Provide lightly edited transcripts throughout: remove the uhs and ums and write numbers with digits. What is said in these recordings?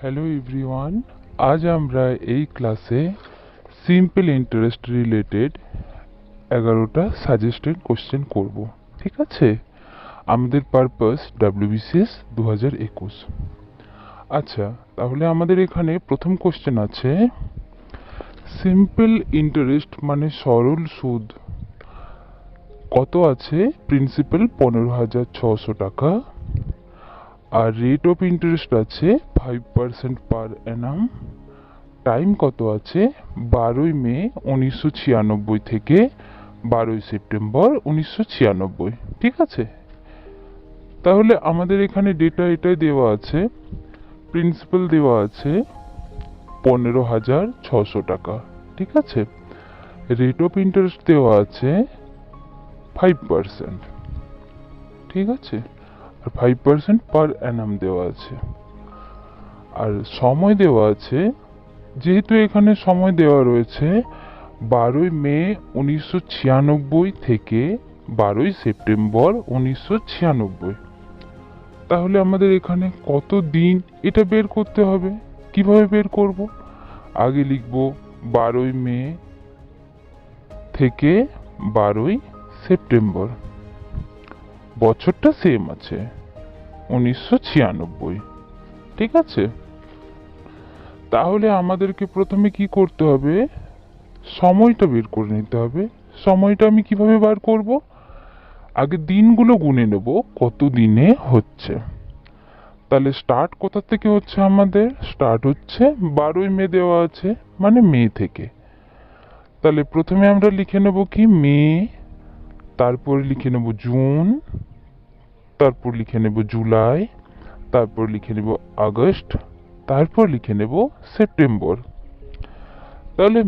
Hello everyone, আজ আমরা এই ক্লাসে সিম্পল ইন্টারেস্ট রিলেটেড 11টা সাজেস্টেড কোশ্চেন করব। ঠিক আছে, আমাদের পারপাস WBCS 2021। আচ্ছা, তাহলে আমাদের এখানে প্রথম কোশ্চেন আছে, সিম্পল ইন্টারেস্ট মানে সরল সুদ কত আছে? প্রিন্সিপাল 15,600 টাকা, আর রেট অফ ইন্টারেস্ট আছে 5% পার অ্যানাম। টাইম কত আছে? 12ই মে 1996 থেকে 12ই সেপ্টেম্বর 1996। ঠিক আছে, তাহলে আমাদের এখানে ডেটা এটাই দেওয়া আছে। প্রিন্সিপাল দেওয়া আছে 15,600 টাকা। ঠিক আছে, রেট অফ ইন্টারেস্ট দেওয়া আছে 5%। ঠিক আছে, আর 5% পার অ্যানাম দেওয়া আছে, আর সময় দেওয়া আছে, যেহেতু এখানে সময় দেওয়া রয়েছে 12ই মে 1996 থেকে 12ই সেপ্টেম্বর 1996, তাহলে আমাদের এখানে কত দিন এটা বের করতে হবে। কিভাবে বের করব? আগে লিখব 12ই মে থেকে 12ই সেপ্টেম্বর, বছরটা সেম আছে 1996। ঠিক আছে, তাহলে আমাদেরকে প্রথমে কি করতে হবে? সময়টা বের করে নিতে হবে। সময়টা আমি কিভাবে বার করব? আগে দিনগুলো গুনে নেব কত দিনে হচ্ছে। তাহলে স্টার্ট কোথা থেকে হচ্ছে? আমাদের স্টার্ট হচ্ছে 12ই মে দেওয়া আছে, মানে মে থেকে। তাহলে প্রথমে আমরা লিখে নেব কি মে, তারপর লিখে নেব জুন, তারপর লিখে নেব জুলাই, তারপর লিখে নেব আগস্ট, তারপর লিখে নেব সেপ্টেম্বর। তাহলে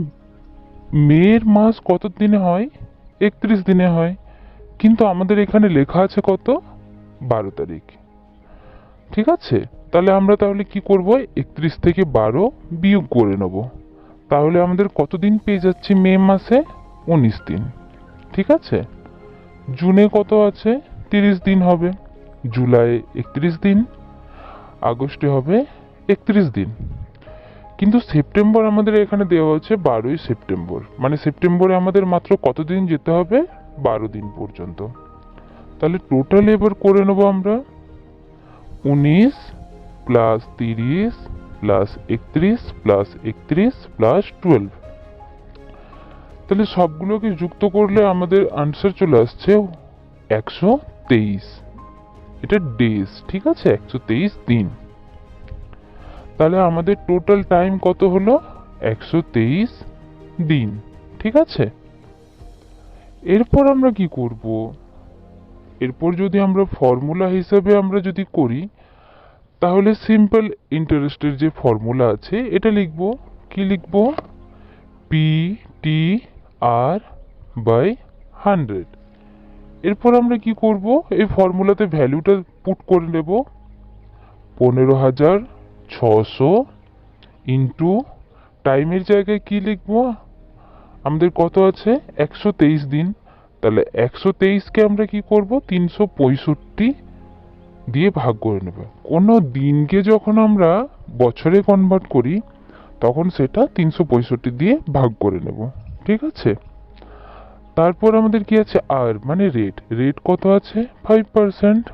মের মাস কত দিনে হয়? 31 দিনে হয়, কিন্তু আমাদের এখানে লেখা আছে কত? 12 তারিখ। ঠিক আছে, তাহলে কি করব? 31 থেকে 12 বিয়োগ করে নেব। তাহলে আমাদের কত দিন পেয়ে যাচ্ছি মে মাসে? 19 দিন। ঠিক আছে, জুনে কত আছে? 30 দিন হবে, জুলাই 31 দিন, আগস্টে হবে 31 দিন। কিন্তু সেপ্টেম্বর আমাদের এখানে দেওয়া হচ্ছে 12ই সেপ্টেম্বর, মানে সেপ্টেম্বরে আমাদের মাত্র কত দিন যেতে হবে? 12 দিন পর্যন্ত। তাহলে টোটাল এবার করে নেব আমরা 19 প্লাস 30 প্লাস 31 প্লাস 31 প্লাস 12। তাহলে সবগুলোকে যুক্ত করলে আমাদের আনসার চলে আসছে 123। এটা ডেজ। ঠিক আছে, 123 দিন। তাহলে আমাদের টোটাল টাইম কত হলো? 123 দিন। ঠিক আছে, এরপর আমরা কি করব? এরপর যদি আমরা ফর্মুলা হিসাবে আমরা যদি করি, তাহলে সিম্পল ইন্টারেস্টের যে ফর্মুলা আছে এটা লিখব। কি লিখব? P T R by 100। এরপর আমরা কি করব? এই ফর্মুলাতে ভ্যালুটা পুট করে নেব। 15,600 ইন্টু টাইমের জায়গায় কি লিখব? আমাদের কত আছে? 123 দিন। তাহলে 123কে আমরা কি করব? 365 দিয়ে ভাগ করে নেব। কোনো দিনকে যখন আমরা বছরে কনভার্ট করি, তখন সেটা 365 দিয়ে ভাগ করে নেব। ঠিক আছে, তারপর আমাদের কি আছে? আর মানে রেট। রেট কত আছে? 5%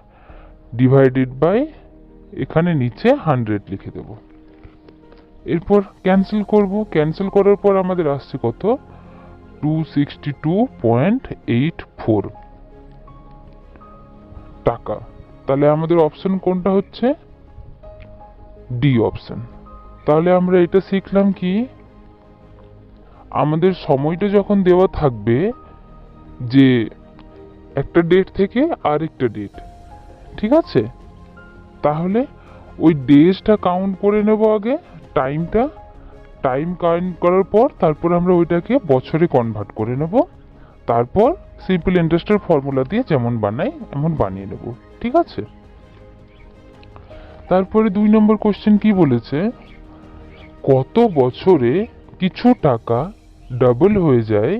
ডিভাইডেড বাই, এখানে নিচে 100 লিখে দেব। এরপর ক্যান্সেল করব। ক্যান্সেল করার পর আমাদের আসছে কত? 262.84 টাকা। তাহলে আমাদের অপশন কোনটা হচ্ছে? D option. তাহলে আমরা এটা শিখলাম কি, আমাদের সময়টা যখন দেওয়া থাকবে যে একটা ডেট থেকে আরেকটা ডেট, ঠিক আছে, তাহলে ওই ডেজটা কাউন্ট করে নেব আগে, টাইমটা। টাইম কাউন্ট করার পর তারপর আমরা ওইটাকে বছরে কনভার্ট করে নেব। তারপর সিম্পল ইন্টারেস্টের ফর্মুলা দিয়ে যেমন বানাই এমন বানিয়ে নেব। ঠিক আছে, তারপরে 2 নম্বর কোশ্চেন কি বলেছে? কত বছরে কিছু টাকা ডাবল হয়ে যায়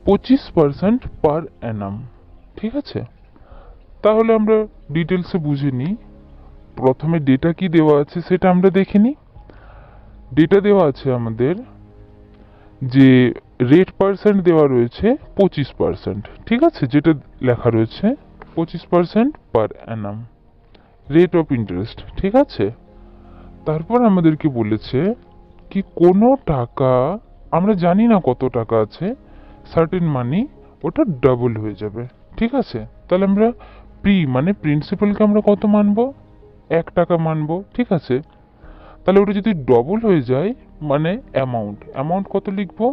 25% পার অ্যানাম? ঠিক আছে, তাহলে আমরা ডিটেলসে বুঝে নিই। প্রথমে ডেটা কি দেওয়া আছে সেটা আমরা দেখে নিই। ডেটা দেওয়া আছে আমাদের যে রেট পার্সেন্ট দেওয়া রয়েছে 25%, ঠিক আছে, যেটা লেখা রয়েছে 25% পার অ্যানাম রেট অফ ইন্টারেস্ট, ঠিক আছে। তারপর আমাদেরকে বলেছে কি কোনো টাকা, আমরা জানি না কত টাকা আছে, সার্টেন মানি ওটা ডাবল হয়ে যাবে, ঠিক আছে। তাহলে আমরা মানে প্রিন্সিপালকে আমরা কত মানবো, 1 টাকা মানবো, ঠিক আছে। তাহলে ওটা যদি ডবল হয়ে যায় মানে অ্যামাউন্ট কত লিখবো,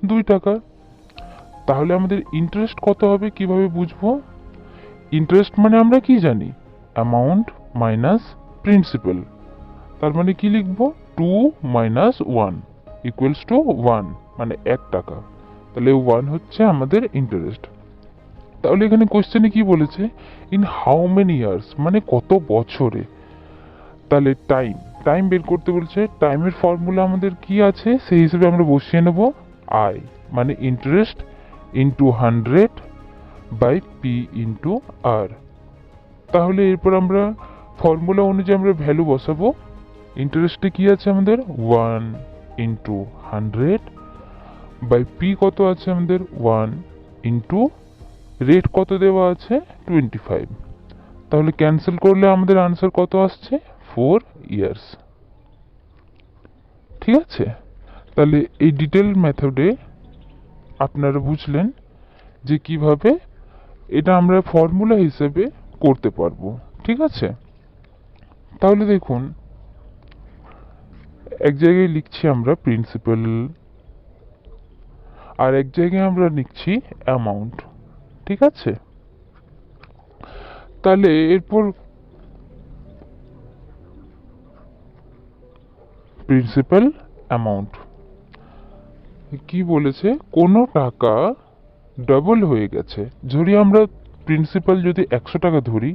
2 টাকা। তাহলে আমাদের ইন্টারেস্ট কত হবে কিভাবে বুঝবো? ইন্টারেস্ট মানে আমরা কি জানি, অ্যামাউন্ট মাইনাস প্রিন্সিপাল। তার মানে কি লিখবো, 2 মাইনাস 1 ইকুয়ালস টু 1, মানে 1 টাকা। তাহলে 1 হচ্ছে আমাদের ইন্টারেস্ট। তাহলে এখানে কোশ্চেনে কি বলেছে, ইন হাউ মেনি ইয়ার্স, মানে কত বছরে। তাহলে টাইম বের করতে বলছে। টাইমের ফর্মুলা আমাদের কি আছে সেই হিসেবে আমরা বসিয়ে নেব আই, মানে interest into 100 by P into R. তাহলে এরপর আমরা ফর্মুলা অনুযায়ী আমরা ভ্যালু বসাবো। ইন্টারেস্টে কি আছে আমাদের 1 ইন্টু 100 বাই পি কত আছে আমাদের 1 ইন্টু রেট কত দেওয়া আছে 25। তাহলে ক্যান্সেল করলে আমাদের আনসার কত আসছে, 4 ইয়ার্স, ঠিক আছে। তাহলে এই ডিটেল মেথডে আপনারা বুঝলেন যে কিভাবে এটা আমরা ফর্মুলা হিসেবে করতে পারবো, ঠিক আছে। তাহলে দেখুন, এক জায়গায় লিখছি আমরা প্রিন্সিপাল, আর এক জায়গায় আমরা লিখছি অ্যামাউন্ট, ঠিক আছে। তাহলে এরপর প্রিন্সিপাল অ্যামাউন্ট কি বলেছে, কোনো টাকা ডাবল হয়ে গেছে। ধরি আমরা প্রিন্সিপাল যদি 100 টাকা ধরি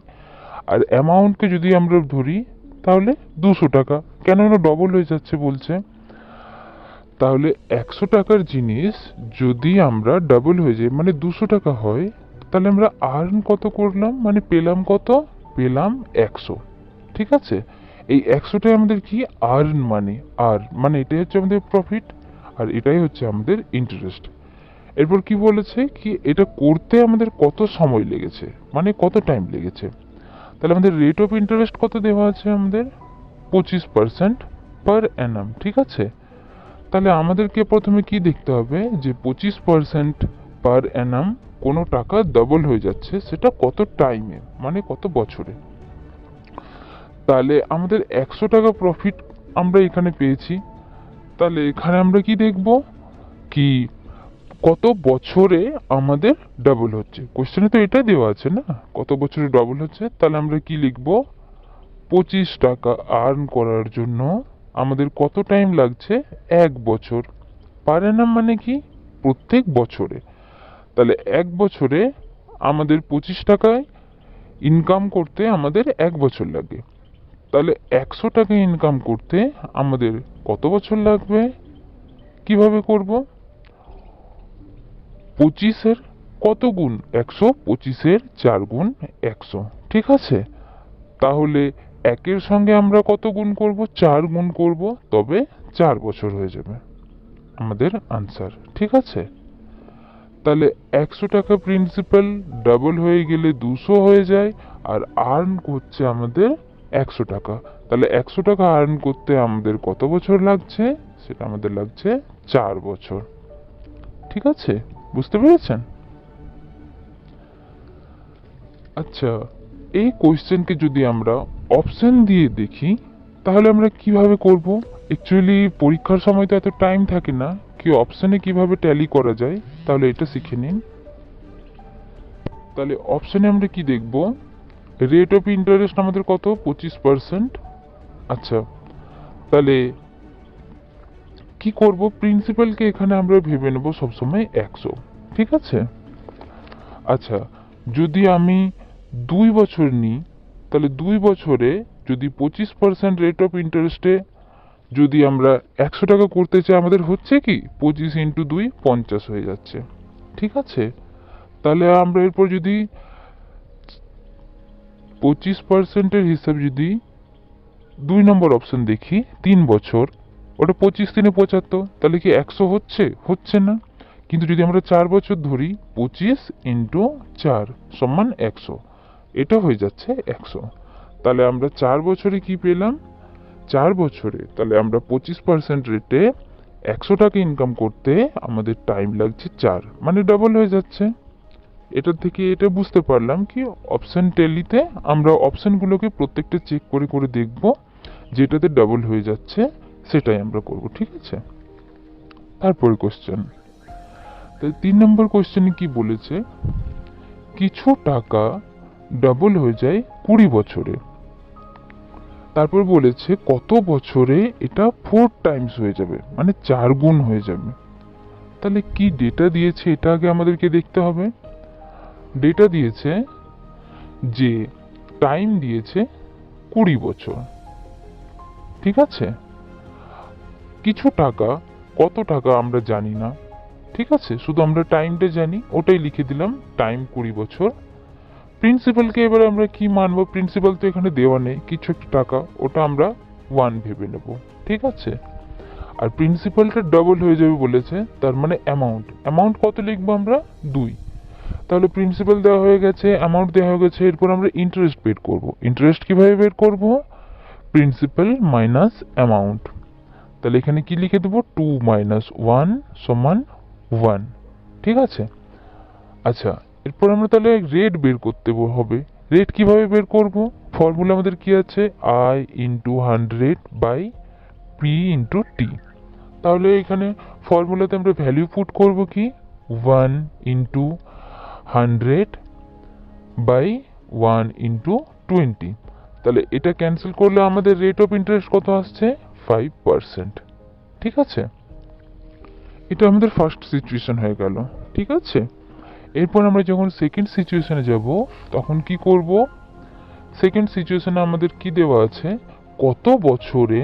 আর অ্যামাউন্টকে যদি আমরা ধরি তাহলে 200 টাকা, কেননা ডবল হয়ে যাচ্ছে বলছে। তাহলে 100 টাকার জিনিস যদি আমরা ডাবল হয়ে যায় মানে 200 টাকা হয়, তাহলে আমরা আর্ন কত করলাম, মানে পেলাম কত, পেলাম 100, ঠিক আছে। এই 100টাই আমাদের কি আর্ন, মানে এটাই হচ্ছে আমাদের প্রফিট, আর এটাই হচ্ছে আমাদের ইন্টারেস্ট। এরপর কি বলেছে কি এটা করতে আমাদের কত সময় লেগেছে, মানে কত টাইম লেগেছে। তাহলে আমাদের রেট অফ ইন্টারেস্ট কত দেওয়া আছে আমাদের 25% পার অ্যানাম, ঠিক আছে। তাহলে আমাদেরকে প্রথমে কি দেখতে হবে যে 25% পার অ্যানাম কোনো টাকা ডাবল হয়ে যাচ্ছে সেটা কত টাইমে, মানে কত বছরে। তাহলে আমাদের 100 টাকা প্রফিট আমরা এখানে পেয়েছি। তাহলে এখানে আমরা কি দেখব কি কত বছরে আমাদের ডাবল হচ্ছে। কোশ্চেনে তো এটা দেওয়া আছে না, কত বছরে ডাবল হচ্ছে। তাহলে আমরা কি লিখব, 25 টাকা আর্ন করার জন্য আমাদের কত টাইম লাগছে, 1 বছর। পার অ্যানাম মানে কি, প্রত্যেক বছরে। তাহলে 1 বছরে আমাদের 25 টাকায় ইনকাম করতে আমাদের 1 বছর লাগে। তাহলে 100 টাকা ইনকাম করতে আমাদের কত বছর লাগবে, কিভাবে করব, 25-এর কত গুণ 100, 25-এর 4 গুণ 100, ঠিক আছে। তাহলে 1-এর সঙ্গে আমরা কত গুণ করব, 4 গুণ করব, তবে 4 বছর হয়ে যাবে আমাদের আনসার, ঠিক আছে। তাহলে 100 টাকা প্রিন্সিপাল ডাবল হয়ে গেলে 200 হয়ে যায়, আর আর্ন হচ্ছে আমাদের 100 টাকা। তাহলে 100 টাকা আর্ন করতে আমাদের কত বছর লাগছে, সেটা আমাদের লাগছে 4 বছর, ঠিক আছে, বুঝতে পেরেছেন। আচ্ছা, এই কোশ্চেনকে যদি আমরা অপশন দিয়ে দেখি তাহলে আমরা কিভাবে করব। অ্যাকচুয়ালি পরীক্ষার সময় তো এত টাইম থাকে না, কি অপশনে কিভাবে ট্যালি করা যায় তাহলে এটা শিখে নিন। তাহলে অপশনে আমরা কি দেখব, রেট অফ ইন্টারেস্ট আমাদের কত 25%। আচ্ছা, তাহলে কি করব, প্রিন্সিপালকে এখানে আমরা ভেবে নেব সবসময় 100, ঠিক আছে। আচ্ছা, যদি আমি 2 বছর নিই তাহলে 2 বছরে যদি 25% রেট অফ ইন্টারেস্টে যদি আমরা 100 টাকা করতে চাই, আমাদের হচ্ছে কি 25 ইন্টু 2 50 হয়ে যাচ্ছে, ঠিক আছে। তাহলে আমরা এরপর যদি 25%-এর হিসাব যদি 2 নম্বর অপশন দেখি, 3 বছর, ওটা 25 দিনে 75, তাহলে কি 100 হচ্ছে? হচ্ছে না। কিন্তু যদি আমরা 4 বছর ধরি, 25 ইন্টু 4 সমান 100, এটা হয়ে যাচ্ছে 100। তাহলে আমরা 4 বছরে কি পেলাম? 4 বছরে তাহলে আমরা 25% রেটে 100 টাকা ইনকাম করতে আমাদের টাইম লাগছে 4, মানে ডবল হয়ে যাচ্ছে। এটা থেকে এটা বুঝতে পারলাম কি অপশন টেলিতে আমরা অপশনগুলোকে প্রত্যেকটা চেক করে করে দেখব, যেটাতে ডাবল হয়ে যাচ্ছে সেটাই আমরা করব, ঠিক আছে। তারপরে কোশ্চেন, তাই 3 নম্বর কোশ্চেনে কি বলেছে, কিছু টাকা ডাবল হয়ে যায় 20 বছরে। তারপর বলেছে কত বছরে এটা 4 টাইমস হয়ে যাবে, মানে 4 গুণ হয়ে যাবে। তাহলে কি ডেটা দিয়েছে এটা আগে আমাদেরকে দেখতে হবে। ডেটা দিয়েছে যে টাইম দিয়েছে 20 বছর, ঠিক আছে। কিছু টাকা, কত টাকা আমরা জানি না, ঠিক আছে, শুধু আমরা টাইমটা জানি, ওটাই লিখে দিলাম, টাইম 20 বছর। প্রিন্সিপালকে এবার আমরা কি মানবো? প্রিন্সিপাল তো এখানে দেওয়া নেই, কিছু একটা টাকা, ওটা আমরা 1 ভেবে নেব, ঠিক আছে। আর প্রিন্সিপালটা ডবল হয়ে যাবে বলেছে, তার মানে অ্যামাউন্ট, অ্যামাউন্ট কত লিখবো আমরা? 2। তাহলে প্রিন্সিপাল দেওয়া হয়ে গেছে, অ্যামাউন্ট দেওয়া হয়ে গেছে, এরপর আমরা ইন্টারেস্ট বের করব। ইন্টারেস্ট কিভাবে বের করব? Principal minus amount. তাহলে এখানে কি লিখে দেবো? 2 মাইনাস 1 সমান 1, ঠিক আছে। আচ্ছা, এরপর আমরা তাহলে রেট বের করতে হবে। রেট কিভাবে বের করব? ফর্মুলা আমাদের কি আছে? I into 100 by P into T. তাহলে এখানে ফর্মুলাতে আমরা ভ্যালু পুট করব কি? 1 ইন্টু 100 বাই 1 ইন্টু 20। তাহলে এটা ক্যান্সেল করলে আমাদের রেট অফ ইন্টারেস্ট কত আসছে? 5%, ঠিক আছে। এটা আমাদের ফার্স্ট সিচুয়েশন হয়ে গেল, ঠিক আছে। এরপর আমরা যখন সেকেন্ড সিচুয়েশনে যাব তখন কি করব? সেকেন্ড সিচুয়েশনে আমাদের কি দেওয়া আছে? কত বছরে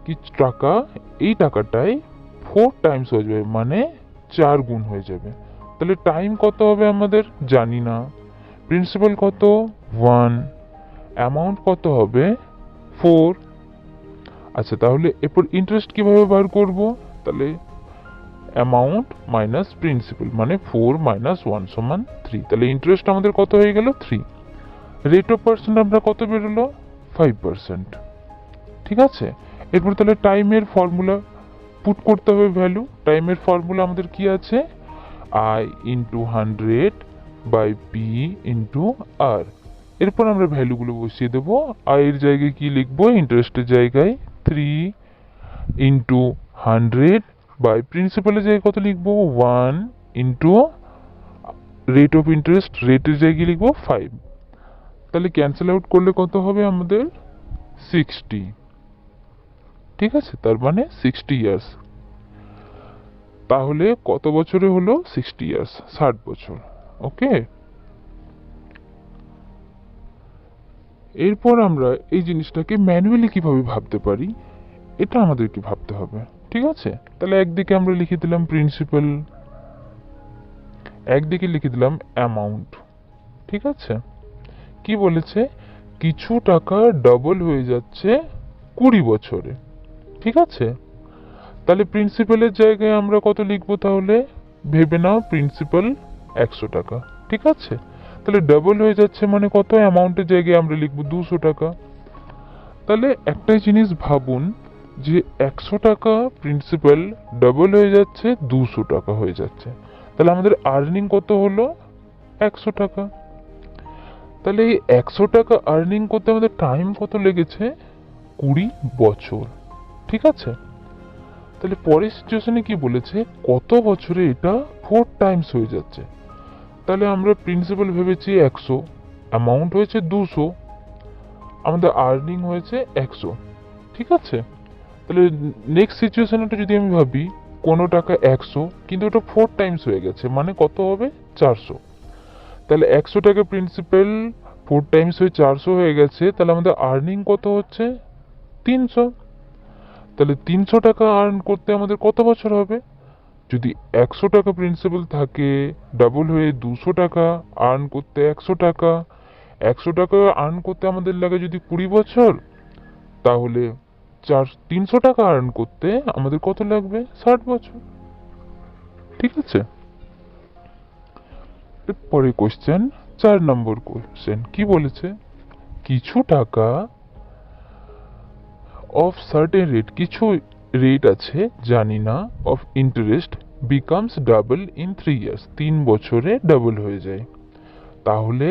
কিছু টাকা, এই টাকাটাই 4 টাইমস হয়ে যাবে, মানে 4 গুণ হয়ে যাবে। তাহলে টাইম কত হবে আমাদের জানি না, প্রিন্সিপাল কত? 1, অ্যামাউন্ট কত হবে? 4। আচ্ছা, তাহলে এরপর ইন্টারেস্ট কিভাবে বার করব? তাহলে অ্যামাউন্ট মাইনাস প্রিন্সিপাল, মানে 4 মাইনাস 1 সমান 3। তাহলে ইন্টারেস্ট আমাদের কত হয়ে গেল? 3। রেট অফ পার্সেন্ট আমরা কত বেরোলো? 5%, ঠিক আছে। এরপর তাহলে টাইমের ফর্মুলা পুট করতে হবে ভ্যালু। টাইমের ফর্মুলা আমাদের কি আছে? I into 100 by P into R. এরপর আমরা ভ্যালুগুলো বসিয়ে দেবো। আই এর জায়গায় কি লিখবো? ইন্টারেস্টের জায়গায় 3 ইন্টু 100 বাই প্রিন্সিপালের জায়গায় কত লিখবো? 1 ইন্টু রেট অফ ইন্টারেস্ট, রেটের জায়গায় লিখবো 5। তাহলে ক্যান্সেল আউট করলে কত হবে আমাদের? 60, ঠিক আছে। তার মানে 60 ইয়ার্স। তাহলে কত বছরে হলো? 60 ইয়ার্স, 60 বছর, ওকে। এরপর আমরা এই জিনিসটাকে ম্যানুয়ালি কিভাবে ভাবতে পারি, এটা আমাদেরকে ভাবতে হবে, ঠিক আছে। তাহলে একদিকে আমরা লিখে দিলাম প্রিন্সিপাল, একদিকে লিখে দিলাম অ্যামাউন্ট, ঠিক আছে। কি বলেছে? কিছু টাকা ডবল হয়ে যাচ্ছে 20 বছরে, ঠিক আছে। তাহলে প্রিন্সিপালের জায়গায় আমরা কত লিখবো তাহলে? ভেবে নাও, প্রিন্সিপাল 100 টাকা, ঠিক আছে। তাহলে ডবল হয়ে যাচ্ছে মানে কত? অ্যামাউন্টের জায়গায় আমরা লিখবো 200 টাকা। তাহলে একটাই জিনিস ভাবুন যে 100 টাকা প্রিন্সিপাল ডবল হয়ে যাচ্ছে, 200 টাকা হয়ে যাচ্ছে। তাহলে আমাদের আর্নিং কত হলো? 100 টাকা। তাহলে এই 100 টাকা আর্নিং করতে আমাদের টাইম কত লেগেছে? 20 বছর, ঠিক আছে। তাহলে পরের সিচুয়েশনে কি বলেছে? কত বছরে এটা 4 টাইমস হয়ে যাচ্ছে। তাহলে আমরা প্রিন্সিপাল ভেবেছি 100, অ্যামাউন্ট হয়েছে 200, আমাদের আর্নিং হয়েছে 100, ঠিক আছে। তাহলে নেক্সট সিচুয়েশনটা যদি আমি ভাবি, কোনো টাকা 100 কিন্তু ওটা 4 টাইমস হয়ে গেছে, মানে কত হবে? 400। তাহলে 100 টাকা প্রিন্সিপাল 4 টাইমস হয়ে 400 হয়ে গেছে, তাহলে আমাদের আর্নিং কত হচ্ছে? 300। তাহলে 300 টাকা আর্ন করতে আমাদের কত বছর হবে? যদি 100 টাকা প্রিন্সিপাল থাকে, ডাবল হয়ে 200 টাকা, আর্ন করতে 100 টাকা, 100 টাকা আর্ন করতে আমাদের লাগে যদি 20 বছর, তাহলে 300 টাকা আর্ন করতে আমাদের কত লাগবে? 60 বছর। ঠিক আছে, পরে কোশ্চেন, 4 নম্বর কোশ্চেন কি বলেছে? কিছু টাকা অফ সার্টেন রেট, কিছু রেট আছে জানি না, of interest becomes double in 3 years, 3 বছরে ডাবল হয়ে যায়। তাহলে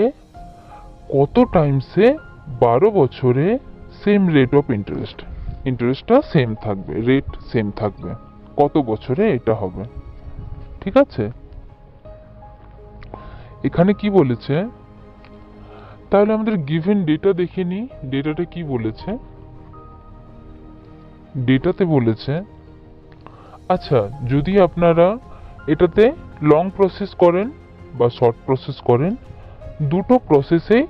কত টাইমসে 12 বছরে সেম রেট অফ ইন্টারেস্ট, ইন্টারেস্টটা সেম থাকবে, রেট সেম থাকবে, কত বছরে এটা হবে? ঠিক আছে, এখানে কি বলেছে? তাহলে আমাদের গিভেন ডেটা দেখে নিই, ডেটাটা কি বলেছে। ডেটাতে বলেছে, আচ্ছা যদি আপনারা এটাতে লং প্রসেস করেন বা শর্ট প্রসেস করেন, দুটো প্রসেসেই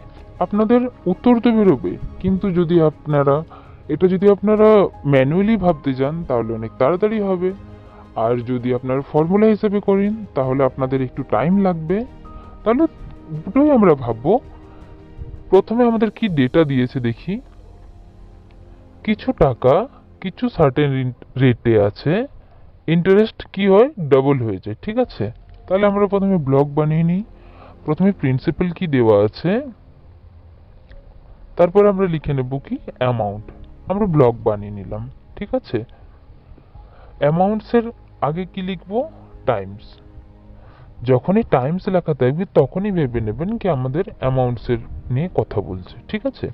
আপনাদের উত্তর তো বেরোবে। কিন্তু যদি আপনারা ম্যানুয়ালি ভাবতে যান তাহলে অনেক তাড়াতাড়ি হবে। আর যদি আপনারা ফর্মুলা হিসেবে করেন তাহলে আপনাদের একটু টাইম লাগবে। তাহলে দুটোই আমরা ভাববো। প্রথমে আমাদের কি ডেটা দিয়েছে দেখি। কিছু টাকা কিছু সার্টেন রেটে আছে, ইন্টারেস্ট কি হয়? ডাবল হয়ে যায়। ঠিক আছে, তাহলে আমরা প্রথমে ব্লক বানিয়ে নিই। প্রথমে প্রিন্সিপাল কি দেওয়া আছে, তারপর আমরা লিখে নেব কি অ্যামাউন্ট, আমরা ব্লক বানিয়ে নিলাম। ঠিক আছে, অ্যামাউন্টসের আগে কি লিখবো? টাইমস। যখনই টাইমস লেখা থাকবে তখনই ভেবে নেবেন কি আমাদের অ্যামাউন্টসের নিয়ে কথা বলছে। ঠিক আছে,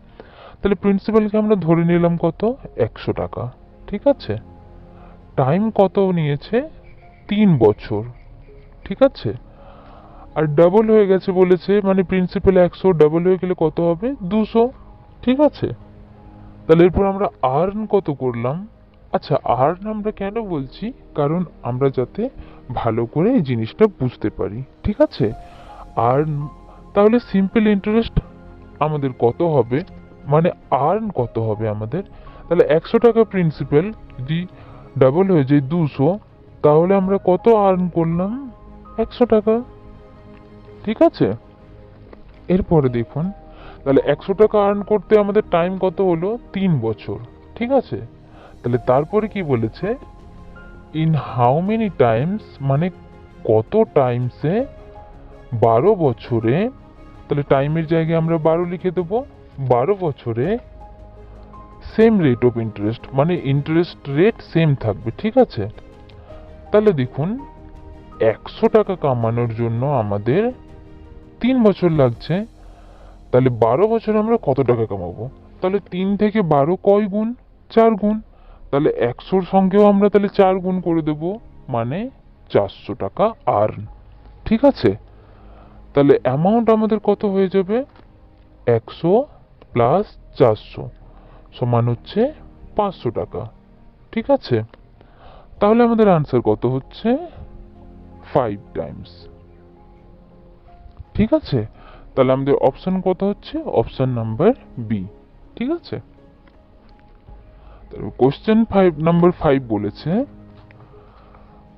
তাহলে প্রিন্সিপালকে আমরা ধরে নিলাম কত? 100 টাকা। ঠিক আছে, টাইম কত নিয়েছে? 3 বছর। ঠিক আছে, আর ডাবল হয়ে গেছে বলেছে, মানে প্রিন্সিপাল 100, ডাবল হয়ে গেলে কত হবে? 200। ঠিক আছে, তাহলে এরপর আমরা আর্ন কত করলাম? আচ্ছা, আর্ন আমরা কেন বলছি? কারণ আমরা যাতে ভালো করে এই জিনিসটা বুঝতে পারি। ঠিক আছে, আর্ন, তাহলে সিম্পল ইন্টারেস্ট আমাদের কত হবে, মানে আর্ন কত হবে আমাদের? তাহলে 100 টাকা প্রিন্সিপাল যদি ডাবল হয়ে যায় 200, তাহলে আমরা কত আর্ন করলাম? 100 টাকা। ঠিক আছে, এরপরে দেখুন, তাহলে 100 টাকা আর্ন করতে আমাদের টাইম কত হলো? 3 বছর। ঠিক আছে, তাহলে তারপরে কি বলেছে? ইন হাউ মেনি টাইমস, মানে কত টাইমসে 12 বছরে, তাহলে টাইমের জায়গায় আমরা 12 লিখে দেবো, 12 বছরে সেম রেট অফ ইন্টারেস্ট, মানে ইন্টারেস্ট রেট সেম থাকবে। ঠিক আছে, তাহলে দেখুন 100 টাকা কামানোর জন্য আমাদের 3 বছর লাগছে। তাহলে 12 বছরে আমরা কত টাকা কামাবো? তাহলে 3 থেকে 12 কয় গুণ? 4 গুণ। তাহলে 100-র সঙ্গেও আমরা তাহলে 4 গুণ করে দেব, মানে 400 টাকা আর্ন। ঠিক আছে, তাহলে অ্যামাউন্ট আমাদের কত হয়ে যাবে? 100 প্লাস 400 সমান হচ্ছে 500 টাকা। ঠিক আছে, তাহলে আমাদের আনসার কত হচ্ছে? 5 টাইমস। ঠিক আছে, তাহলে আমাদের অপশন কত হচ্ছে? Option number B. ঠিক আছে, কোশ্চেন নাম্বার 5 বলেছে,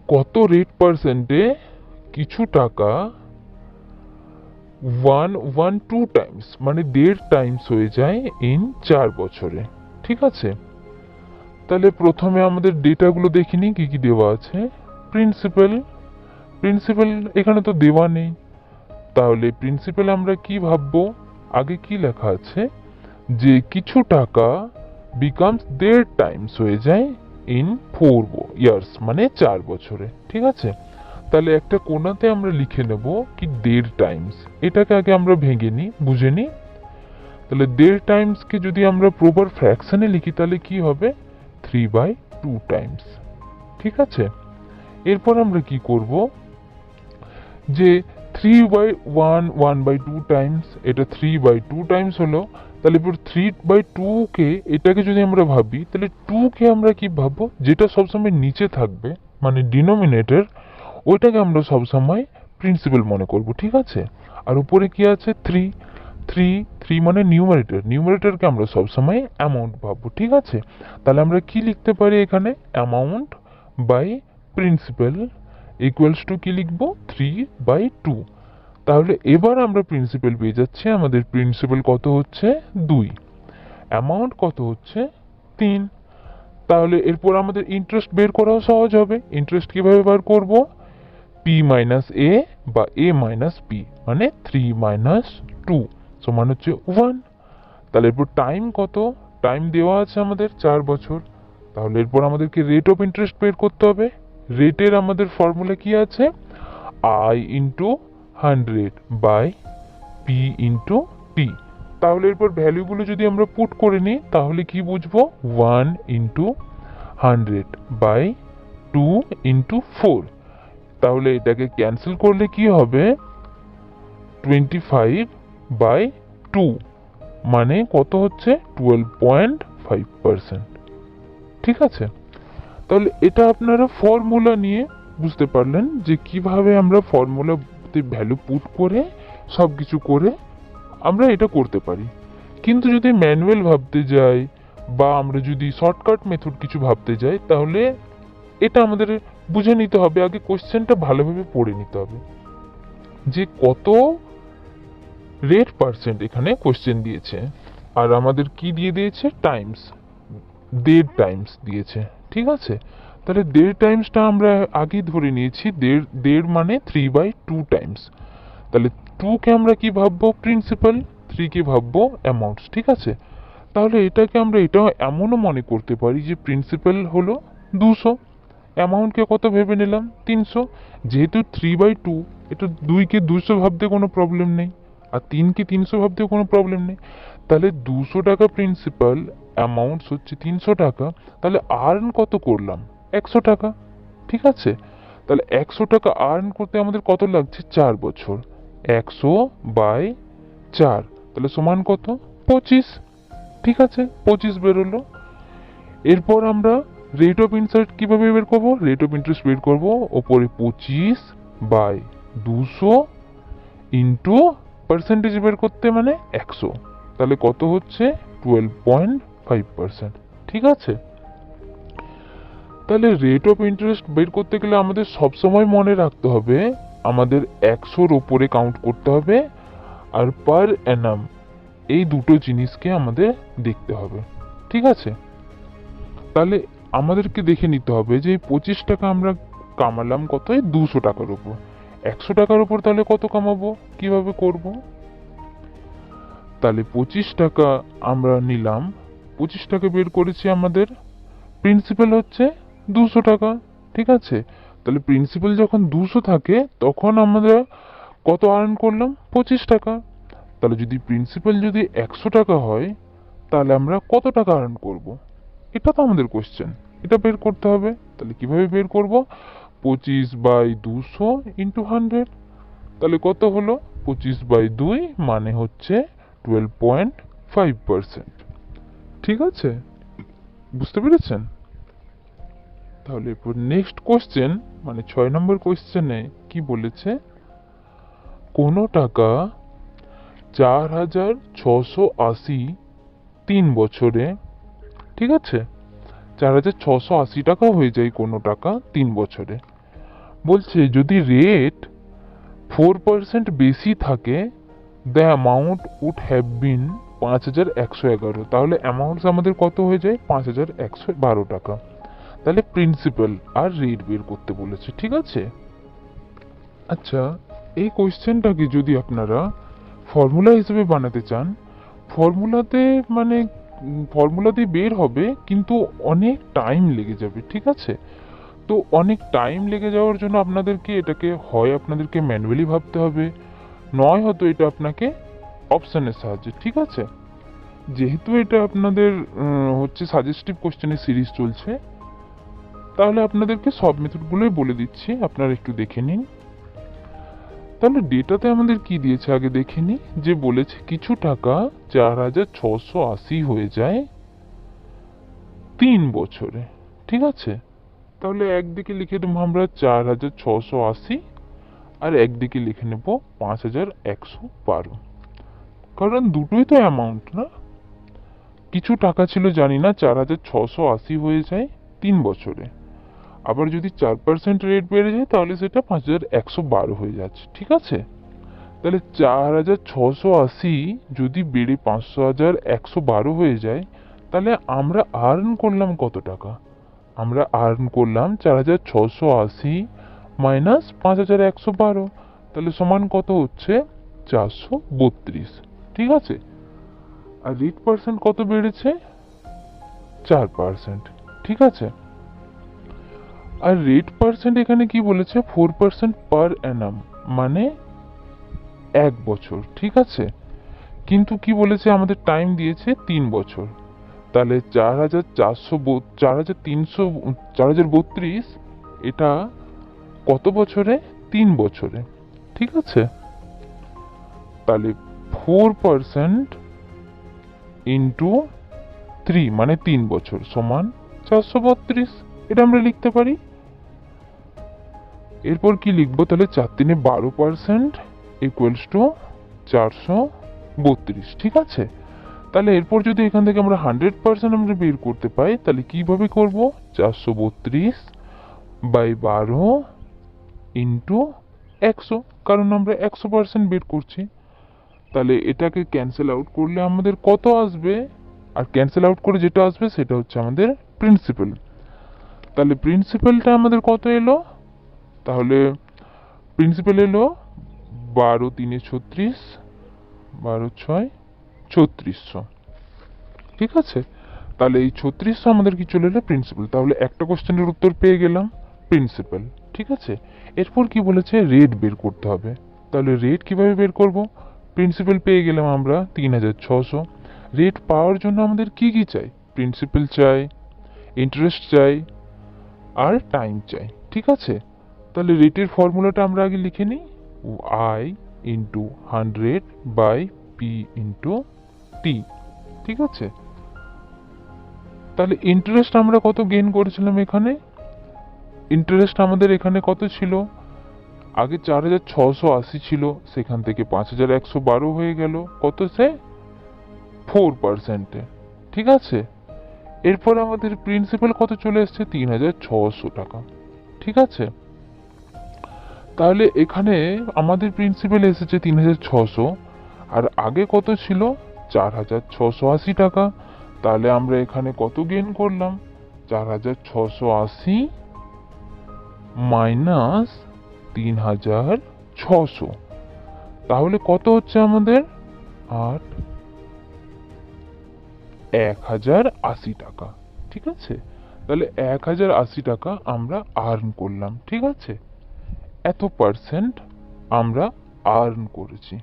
কত রেট পার্সেন্টে কিছু টাকা 112 টাইমস, মানে 1.5 টাইমস হয়ে যায় ইন 4 বছরে? ঠিক আছে, তাহলে প্রথমে আমাদের ডেটাগুলো দেখে নিই কি কি দেওয়া আছে। প্রিন্সিপাল, প্রিন্সিপাল এখানে তো দেওয়া নেই, তাহলে প্রিন্সিপাল আমরা কি ভাববো? আগে কি লেখা আছে যে কিছু টাকা বিকামস 1.5 টাইমস হয়ে যায় ইন 4 ইয়ার্স, মানে 4 বছরে। ঠিক আছে, তাহলে একটা কোণাতে আমরা লিখে নেব কি 1.5 টাইমস। এটাকে আগে আমরা ভেঙে নিই, বুঝে নিই। তাহলে 1.5 টাইমসকে যদি আমরা প্রপার ফ্র্যাকশনে লিখি তাহলে কি হবে? 3/2 টাইমস। ঠিক আছে, এরপর আমরা কি করব, যে 3/1 1/2 টাইমস, এটা 3/2 টাইমস হলো। তাহলে এবার 3/2 কে, এটাকে যদি আমরা ভাবি তাহলে 2 কে আমরা কি ভাববো? যেটা সবসময় নিচে থাকবে, মানে ডিনোমিনেটর, ওইটাকে আমরা সবসময় প্রিন্সিপাল মনে করব। ঠিক আছে, আর উপরে কি আছে? 3, 3 3 মানে নিউমারেটর, নিউমারেটরকে আমরা সবসময় অ্যামাউন্ট ভাববো। ঠিক আছে, তাহলে আমরা কি লিখতে পারি এখানে? Amount by principal equals to কি লিখবো? 3/2। তাহলে এবার আমরা প্রিন্সিপাল পেয়ে যাচ্ছি। আমাদের প্রিন্সিপাল কত হচ্ছে? 2। অ্যামাউন্ট কত হচ্ছে? 3। তাহলে এরপর আমাদের ইন্টারেস্ট বের করাও সহজ হবে। ইন্টারেস্ট কিভাবে বার করব? পি মাইনাস এ বা এ মাইনাস পি, মানে 3 মাইনাস 2 সমান হচ্ছে 1। তাহলে এরপর টাইম কত? টাইম দেওয়া আছে আমাদের 4 বছর। তাহলে এরপর আমাদেরকে রেট অফ ইন্টারেস্ট বের করতে হবে। রেটের আমাদের ফর্মুলা কি আছে? I into 100 by P into T. তাহলে এরপর ভ্যালুগুলো যদি আমরা পুট করে নিই তাহলে কি বুঝবো? 1 ইন্টু 100 বাই 2 ইন্টু 4। তাহলে এটাকে ক্যান্সেল করলে কি হবে? 25 বাই 2, মানে কত হচ্ছে? 12.5%। ঠিক আছে, তাহলে এটা আপনারা ফর্মুলা নিয়ে বুঝতে পারলেন যে কিভাবে আমরা ফর্মুলাতে ভ্যালু পুট করে সবকিছু করে আমরা এটা করতে পারি। কিন্তু যদি ম্যানুয়াল ভাবতে যাই বা আমরা যদি শর্টকাট মেথড কিছু ভাবতে যাই তাহলে এটা আমাদের বুঝে নিতে হবে, আগে কোশ্চেনটা ভালোভাবে পড়ে নিতে হবে যে কত রেট পার্সেন্ট এখানে কোশ্চেন দিয়েছে, আর আমাদের কি দিয়ে দিয়েছে? টাইমস, 1.5 টাইমস দিয়েছে। ঠিক আছে, তাহলে 1.5 টাইমসটা আমরা আগেই ধরে নিয়েছি, 1.5 মানে 3/2 টাইমস। তাহলে 2 কে আমরা কি ভাববো? প্রিন্সিপাল। 3 কে ভাববো অ্যামাউন্টস। ঠিক আছে, তাহলে এটাকে আমরা এটাও এমনও মনে করতে পারি যে প্রিন্সিপাল হলো 200, অ্যামাউন্টকে কত ভেবে নিলাম? 300। যেহেতু 3/2, এটা 2 কে 200 ভাবতে কোনো প্রবলেম নেই, আর 3 কে 300 ভাবতেও কোনো প্রবলেম নেই। তাহলে 200 টাকা প্রিন্সিপাল, অ্যামাউন্টস হচ্ছে 300 টাকা। তাহলে আর্ন কত করলাম? 100 টাকা। ঠিক আছে, তাহলে 100 টাকা আর্ন করতে আমাদের কত লাগছে? 4 বছর। 100 বাই 4, তাহলে সমান কত? 25। ঠিক আছে, 25 বেরোলো। এরপর আমরা রেট অফ ইন্টারেস্ট কিভাবে বের করবো? রেট অফ ইন্টারেস্ট বের করবো ওপরে 25 বাই 200 ইন্টু পার্সেন্টেজ বের করতে মানে 100। তাহলে কত হচ্ছে? 12.5%। ঠিক আছে, তাহলে রেট অফ ইন্টারেস্ট বের করতে গেলে আমাদের সবসময় মনে রাখতে হবে আমাদের 100-র ওপরে কাউন্ট করতে হবে, আর পার অ্যানাম, এই দুটো জিনিসকে আমাদের দেখতে হবে। ঠিক আছে, তাহলে আমাদেরকে দেখে নিতে হবে যে 25 টাকা আমরা কামালাম কত? 200 টাকার উপর। 100 টাকার উপর তাহলে কত কামাবো? কিভাবে করব? তাহলে 25 টাকা আমরা নিলাম, 25 টাকা বের করেছি, আমাদের প্রিন্সিপাল হচ্ছে 200 টাকা। ঠিক আছে, তাহলে প্রিন্সিপাল যখন 200 থাকে তখন আমরা কত আর্ন করলাম? 25 টাকা। তাহলে যদি প্রিন্সিপাল যদি 100 টাকা হয় তাহলে আমরা কত টাকা আর্ন করব? এটা তো আমাদের কোশ্চেন, এটা বের করতে হবে। তাহলে কিভাবে বের করব? 25/200 ইন্টু 100। তাহলে কত হলো? 25/2 মানে হচ্ছে 12.5%। ঠিক আছে, বুঝতে পেরেছেন? তাহলে এরপর নেক্সট কোশ্চেন, মানে 6 নম্বর কোশ্চেনে কি বলেছে? কোনো টাকা 4,680 3 বছরে, ঠিক আছে, 4,680 টাকা হয়ে যায় কোনো টাকা 3 বছরে। বলছে যদি রেট 4% বেশি থাকে, the amount would have been 5,111। তাহলে অ্যামাউন্টস আমাদের কত হয়ে যায়? 5,112 টাকা। তাহলে প্রিন্সিপাল আর রেট বের করতে বলেছে। ঠিক আছে, আচ্ছা, এই কোয়েশ্চেনটাকে যদি আপনারা ফর্মুলা হিসেবে বানাতে চান, ফর্মুলাতে মানে ফর্মুলাতে বের হবে কিন্তু অনেক টাইম লেগে যাবে। ঠিক আছে, তো অনেক টাইম লেগে যাওয়ার জন্য আপনাদেরকে এটাকে হয় আপনাদেরকে ম্যানুয়ালি ভাবতে হবে, নয় হয়তো এটা আপনাকে অপশনের সাহায্যে। ঠিক আছে, যেহেতু এটা আপনাদের হচ্ছে সাজেস্টিভ কোশ্চেনের সিরিজ চলছে, তাহলে আপনাদেরকে সব মেথডগুলোই বলে দিচ্ছি, আপনারা একটু দেখে নিন। তাহলে ডেটাতে আমাদের কি দিয়েছে আগে দেখে নিই। যে বলেছে কিছু টাকা 4,680 হয়ে যায় 3 বছরে। ঠিক আছে, তাহলে একদিকে লিখে দেবো আমরা 4,680, আর একদিকে লিখে নেব 5,112, কারণ দুটোই তো অ্যামাউন্ট না। কিছু টাকা ছিল জানি না, 4,680 হয়ে যায় 3 বছরে। আবার যদি 4% রেট বেড়ে যায় তাহলে সেটা 5,112 হয়ে যাচ্ছে। ঠিক আছে, তাহলে 4,680 যদি বেড়ে 5,112 হয়ে যায় তাহলে আমরা আর্ন করলাম কত টাকা? আমরা আর্ন করলাম 4680 মাইনাস 5112, তাহলে সমান কত হচ্ছে? 432। ঠিক আছে, আর রেট পার্সেন্ট কত বেড়েছে? 4%। ঠিক আছে, আর রেট পার্সেন্ট এখানে কি বলেছে? 4% পার অ্যানাম, মানে 1 বছর। ঠিক আছে, কিন্তু কি বলেছে? আমাদের টাইম দিয়েছে 3 বছর। তাহলে 4332, এটা কত বছরে? 3 বছরে। ঠিক আছে, তাহলে 4% ইন্টু 3 মানে 3 বছর সমান 432, এটা আমরা লিখতে পারি। এরপর কি লিখবো? তাহলে 4×3=12 ইকুয়ালস টু 432। ঠিক আছে, তাহলে এরপর যদি এখান থেকে আমরা 100% আমরা বের করতে পাই, তাহলে কিভাবে করব? 432/12 ইন্টু 100, কারণ আমরা 100% বের করছি। তাহলে এটাকে ক্যান্সেল আউট করলে আমাদের কত আসবে? আর ক্যান্সেল আউট করে যেটা আসবে সেটা হচ্ছে আমাদের প্রিন্সিপাল। তাহলে প্রিন্সিপালটা আমাদের কত এলো? তাহলে প্রিন্সিপাল এলো 12×3=36, 12×6=3600। ঠিক আছে, তাহলে এই 3600 আমাদের কি চলে এলো? প্রিন্সিপাল। তাহলে একটা কোশ্চেনের উত্তর পেয়ে গেলাম, প্রিন্সিপাল। ঠিক আছে, এরপর কি বলেছে? রেট বের করতে হবে। তাহলে রেট কিভাবে বের করব? প্রিন্সিপাল পেয়ে গেলাম আমরা 3600। রেট পাওয়ার জন্য আমাদের কি কি চাই? প্রিন্সিপাল চাই, ইন্টারেস্ট চাই, আর টাইম চাই। ঠিক আছে, তাহলে রেটের ফর্মুলাটা আমরা আগে লিখে নিই। I into 100/p/t। ঠিক আছে, তাহলে ইন্টারেস্ট আমরা কত গেইন করেছিলাম এখানে? ইন্টারেস্ট আমাদের এখানে কত ছিল? আগে 4680 ছিল, সেখান থেকে 5112 হয়ে গেল কত? সে 4%। ঠিক আছে, এরপর আমাদের প্রিন্সিপাল কত চলে এসছে? 3600 টাকা। ঠিক আছে, তাহলে এখানে আমাদের প্রিন্সিপাল এসেছে 3600, আর আগে কত ছিল? 4680 টাকা। তাহলে আমরা এখানে কত গেইন করলাম? 4680 মাইনাস 3600, তাহলে কত হচ্ছে আমাদের? 1080 টাকা। ঠিক আছে, তাহলে 1080 টাকা আমরা আর্ন করলাম। ঠিক আছে, এত পার্সেন্ট আমরা আর্ন করেছি।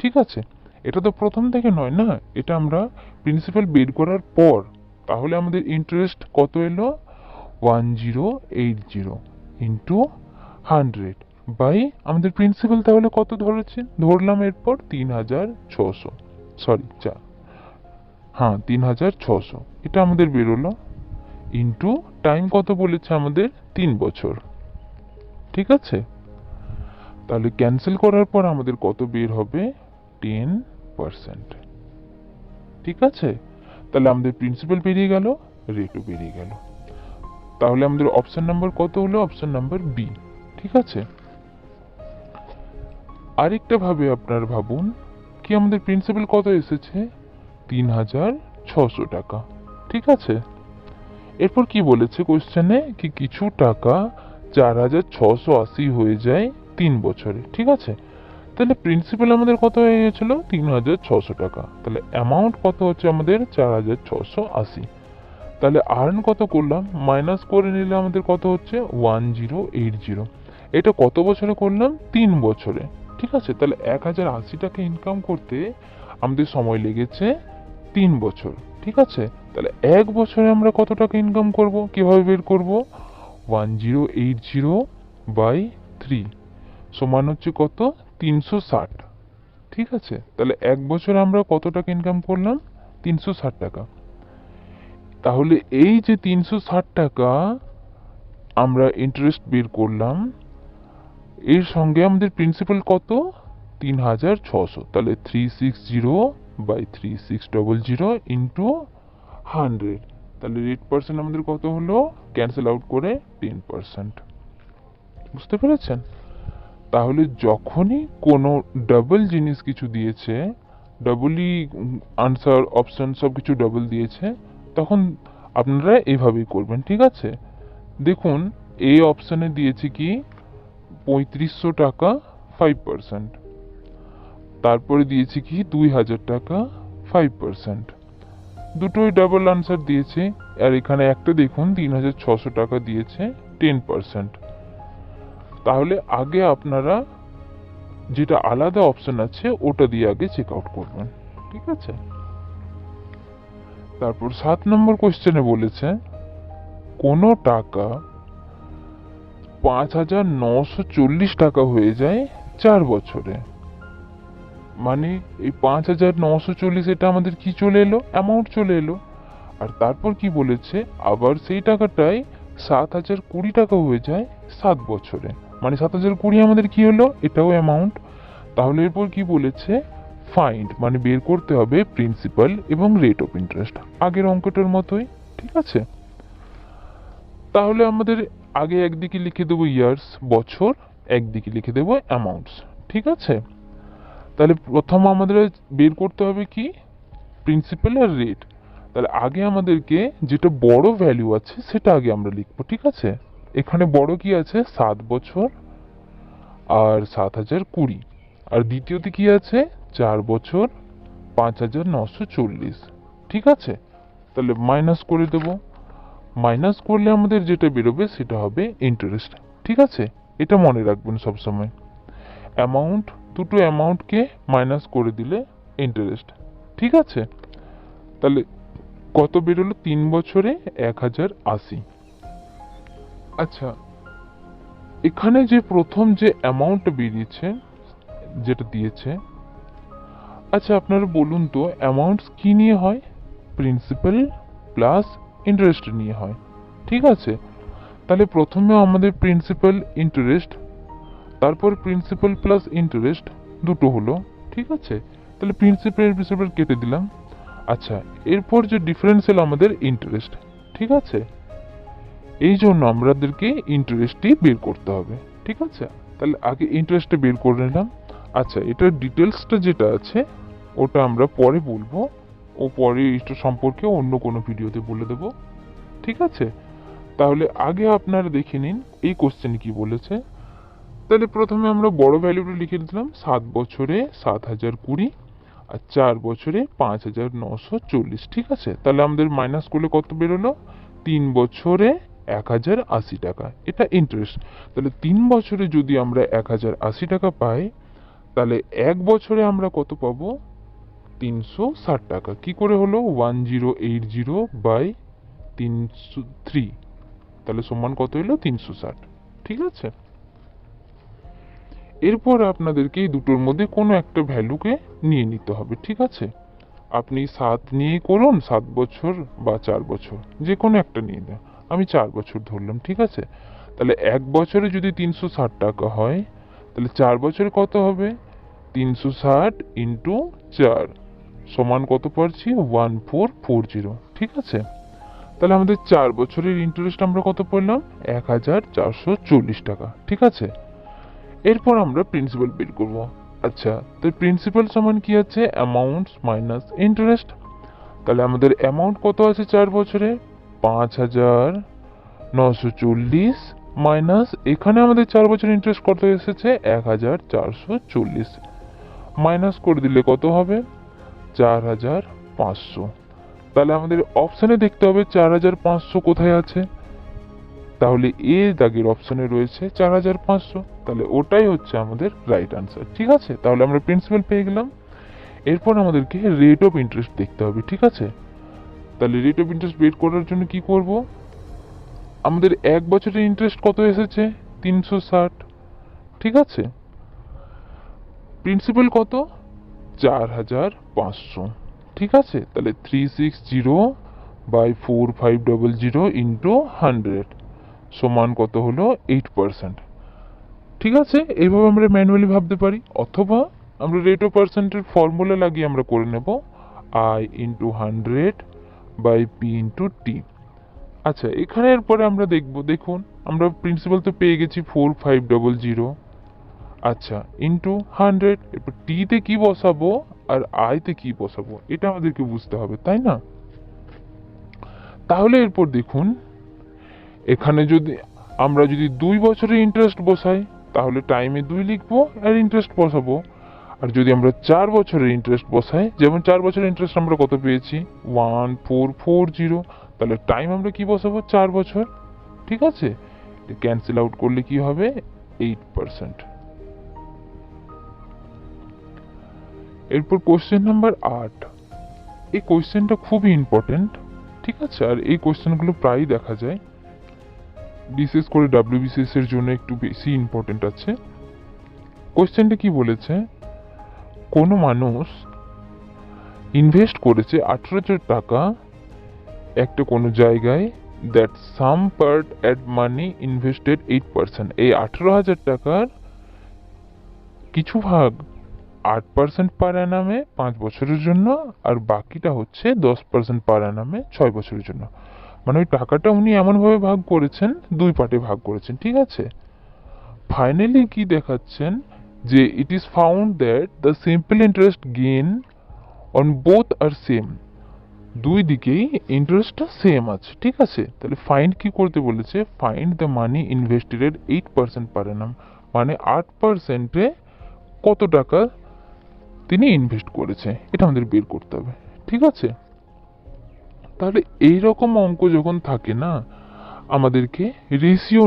ঠিক আছে, এটা তো প্রথম থেকে নয় না, এটা আমরা প্রিন্সিপাল বের করার পর। তাহলে আমাদের ইন্টারেস্ট কত এলো? 1080 ইন্টু 100 বাই আমাদের প্রিন্সিপাল তাহলে কত ধরেছে? ধরলাম এরপর 3600, সরি হ্যাঁ 3600, এটা আমাদের বেরোলো। ইন্টু টাইম কত বলেছে আমাদের? 3 বছর। ঠিক আছে, তাহলে ক্যান্সেল করার পর আমাদের কত বের হবে? 10%। ঠিক আছে, তাহলে আমাদের প্রিন্সিপাল বেরিয়ে গেল, রেটও বেরিয়ে গেল। তাহলে আমাদের অপশন নাম্বার কত হলো? Option number B. ঠিক আছে, আরেকটা ভাবে আপনার ভাবুন, কি আমাদের প্রিন্সিপাল কত এসেছে? 3600 টাকা। ঠিক আছে, এরপর কি বলেছে কোশ্চেনে? কি কিছু টাকা 4680 হয়ে যায় 3 বছরে। ঠিক আছে, তাহলে প্রিন্সিপাল আমাদের কত হয়ে গেছিল? 3600 টাকা। তাহলে অ্যামাউন্ট কত হচ্ছে আমাদের? 4680। তাহলে আর্ন কত করলাম? মাইনাস করে নিলে আমাদের কত হচ্ছে? 1080। এটা কত বছরে করলাম? 3 বছরে। ঠিক আছে, তাহলে 1080 টাকা ইনকাম করতে আমাদের সময় লেগেছে 3 বছর। ঠিক আছে, তাহলে 1 বছরে আমরা কত টাকা ইনকাম করব? কিভাবে বের করব? 1080/3 সমান হচ্ছে কত? 360। ঠিক আছে, তাহলে 1 বছরে আমরা কত টাকা ইনকাম করলাম? 360 টাকা। তাহলে এই যে 360 টাকা আমরা ইন্টারেস্ট বের করলাম, এর সঙ্গে আমাদের প্রিন্সিপাল কত? 3600। তাহলে 360/3600 ইন্টু 100, তাহলে রেট পার্সেন্ট আমাদের কত হলো? ক্যান্সেল আউট করে 10%। বুঝতে পেরেছেন? তাহলে যখনই কোনো ডাবল জিনিস কিছু দিয়েছে, ডাবলই আনসার অপশন সব কিছু ডাবল দিয়েছে, তখন আপনারা এভাবেই করবেন, ঠিক আছে। দেখুন এই অপশানে দিয়েছি কি 3500 টাকা 5%, তারপরে দিয়েছি কি 2000 টাকা 5%, দুটোই ডাবল আনসার দিয়েছে। আর এখানে একটা দেখুন 3600 টাকা দিয়েছে 10%। তাহলে আগে আপনারা যেটা আলাদা অপশন আছে ওটা দিয়ে আগে চেক আউট করবেন, ঠিক আছে। তারপর 7 নম্বর কোশ্চেনে বলেছে কোনো টাকা 5940 টাকা হয়ে যায় 4 বছরে। মানে এই 5940 এটা আমাদের কি চলে এলো, অ্যামাউন্ট চলে এলো। আর তারপর কি বলেছে, আবার সেই টাকাটাই 7020 টাকা হয়ে যায় 7 বছরে। মানে 7020 আমাদের কি হলো, এটাও অ্যামাউন্ট। তাহলে এরপর কি বলেছে, ফাইন্ড মানে বের করতে হবে প্রিন্সিপাল এবং রেট অফ ইন্টারেস্ট, আগের অঙ্কটার মতোই, ঠিক আছে। তাহলে আমাদের আগে একদিকে লিখে দেবো ইয়ার্স বছর, একদিকে লিখে দেবো অ্যামাউন্টস, ঠিক আছে। তাহলে প্রথম আমাদের বের করতে হবে কি, প্রিন্সিপাল আর রেট। তাহলে আগে আমাদেরকে যেটা বড় ভ্যালু আছে সেটা আগে আমরা লিখবো, ঠিক আছে। এখানে বড় কি আছে, 7 বছর আর 7020। আর দ্বিতীয়তে কি আছে, 4 বছর 5940, ঠিক আছে। তাহলে মাইনাস করে দেব, মাইনাস করলে আমাদের যেটা বেরোবে সেটা হবে ইন্টারেস্ট, ঠিক আছে। এটা মনে রাখবেন সবসময়, অ্যামাউন্ট, দুটো অ্যামাউন্টকে মাইনাস করে দিলে ইন্টারেস্ট, ঠিক আছে। তাহলে কত বেরোলো, 3 বছরে 1080। আচ্ছা, এখানে যে প্রথম যে অ্যামাউন্টটা বেরিয়েছে যেটা দিয়েছে, আচ্ছা আপনারা বলুন তো অ্যামাউন্টস কি নিয়ে হয়, প্রিন্সিপাল প্লাস ইন্টারেস্ট নিয়ে হয়, ঠিক আছে। তাহলে প্রথমে আমাদের প্রিন্সিপাল ইন্টারেস্ট, তারপর প্রিন্সিপাল প্লাস ইন্টারেস্ট দুটো হলো, ঠিক আছে। তাহলে প্রিন্সিপাল কেটে দিলাম। আচ্ছা, এরপর যে ডিফারেন্স হলো আমাদের ইন্টারেস্ট, ঠিক আছে। এই জন্য আমাদেরকে ইন্টারেস্টই বের করতে হবে, ঠিক আছে। তাহলে আগে ইন্টারেস্টটা বের করে নিলাম। আচ্ছা, এটার ডিটেলসটা যেটা আছে ওটা আমরা পরে বলবো, ও পরে এটা সম্পর্কে অন্য কোনো ভিডিওতে বলে দেব, ঠিক আছে। তাহলে আগে আপনারা দেখে নিন এই কোশ্চেনে কি বলেছে। তাহলে প্রথমে আমরা বড় ভ্যালুটা লিখে দিলাম, 7 বছরে 7020 আর 4 বছরে 5940, ঠিক আছে। তাহলে আমাদের মাইনাস করলে কত বেরোলো, 3 বছরে 1080 টাকা, এটা ইন্টারেস্ট। তাহলে 3 বছরে যদি আমরা 1080 টাকা পাই, তাহলে 1 বছরে আমরা কত পাবো, 360 টাকা। কি করে হলো, 1080 বাই 303, তাহলে সমান কত হলো 360, ঠিক আছে। এরপর আপনাদেরকে এই দুটোর মধ্যে কোনো একটা ভ্যালুকে নিয়ে নিতে হবে, ঠিক আছে। আপনি 7 নিয়েই করুন, 7 বছর বা 4 বছর, যে কোনো একটা নিয়ে নেন। আমি 4 বছর ধরলাম, ঠিক আছে। তাহলে 1 বছরে যদি 360 টাকা হয়, তাহলে 4 বছরে কত হবে, 360 ইন্টু 4 সমান কত পাচ্ছি, 1440, ঠিক আছে। তাহলে আমাদের 4 বছরের ইন্টারেস্ট আমরা কত পেলাম, 1440 টাকা, ঠিক আছে। এরপর আমরা প্রিন্সিপাল বের করব। আচ্ছা, তো প্রিন্সিপাল সমান কি আছে, অ্যামাউন্টস মাইনাস ইন্টারেস্ট। তাহলে আমাদের অ্যামাউন্ট কত আছে 4 বছরে, 5940 মাইনাস এখানে আমাদের 4 বছর ইন্টারেস্ট কত এসেছে, 1440, মাইনাস করে দিলে কত হবে, 4500। তাহলে আমাদের অপশনে দেখতে হবে 4500 কোথায় আছে, তাহলে এ দাগের অপশনে রয়েছে 4500, তাহলে ওটাই হচ্ছে আমাদের রাইট আনসার, ঠিক আছে। তাহলে আমরা প্রিন্সিপাল পেয়ে গেলাম। এরপর আমাদেরকে রেট অফ ইন্টারেস্ট দেখতে হবে, ঠিক আছে। তাহলে রেট অফ ইন্টারেস্ট বের করার জন্য কি করব, আমাদের 1 বছরের ইন্টারেস্ট কত এসেছে, 360, ঠিক আছে। প্রিন্সিপাল কত, 4500, ঠিক আছে। তাহলে 360 বাই 4500 ইন্টু 100 সমান কত হলো, 8%, ঠিক আছে। এইভাবে আমরা ম্যানুয়ালি ভাবতে পারি, অথবা আমরা রেট অফ পার্সেন্টের ফর্মুলা লাগিয়ে আমরা করে নেব, I into 100 by P into T. আচ্ছা, এখানে এরপরে আমরা দেখুন আমরা প্রিন্সিপাল তো পেয়ে গেছি 4500, আচ্ছা ইন্টু 100, এরপর টিতে কি বসাবো আর আইতে কি বসাবো এটা আমাদেরকে বুঝতে হবে, তাই না। তাহলে এরপর দেখুন, এখানে যদি আমরা যদি 2 বছরের ইন্টারেস্ট বসাই তাহলে টাইমে 2 লিখবো আর ইন্টারেস্ট বসাবো। আর যদি আমরা 4 বছরের ইন্টারেস্ট বসাই, যেমন 4 বছরের ইন্টারেস্ট আমরা কত পেয়েছি 1440, তাহলে টাইম আমরা কি বসাবো 4 বছর। ঠিক আছে, ক্যান্সেল আউট করলে কি হবে 8%। এরপর কোশ্চেন নাম্বার 8। এই কোশ্চেনটা খুবই ইম্পর্টেন্ট। ঠিক আছে, আর এই কোশ্চেনগুলো প্রায়ই দেখা যায়, বিশেষ করে ডাব্লিউবিসিএস এর জন্য একটু বেশি ইম্পর্টেন্ট আছে। কোশ্চেনটা কি বলেছে, কোনো মানুষ ইনভেস্ট করেছে 18,000 টাকা একটা কোনো জায়গায়, that sum part add money invested 8%। এই 18,000 টাকার কিছু ভাগ 8% পার অ্যানামে 5 বছরের জন্য, আর বাকিটা হচ্ছে 10% পার অ্যানামে 6 বছরের জন্য। মানে ওই টাকাটা উনি এমনভাবে ভাগ করেছেন, 2 পার্টে ভাগ করেছেন। ঠিক আছে, ফাইনালি কি দেখাচ্ছেন যে it is found that the simple interest gain on both are same. দুই দিকেই ইন্টারেস্টটা সেম আছে। ঠিক আছে, তাহলে ফাইন্ড কি করতে বলেছে, ফাইন্ড দ্য মানি ইনভেস্টেড 8% পার অ্যানাম, মানে 8%-এ কত টাকা তিনি ইনভেস্ট করেছে, এটা আমাদের বের করতে হবে। ঠিক আছে, তাহলে এই রকম অঙ্ক যখন থাকে না, আমাদেরকে রেশিও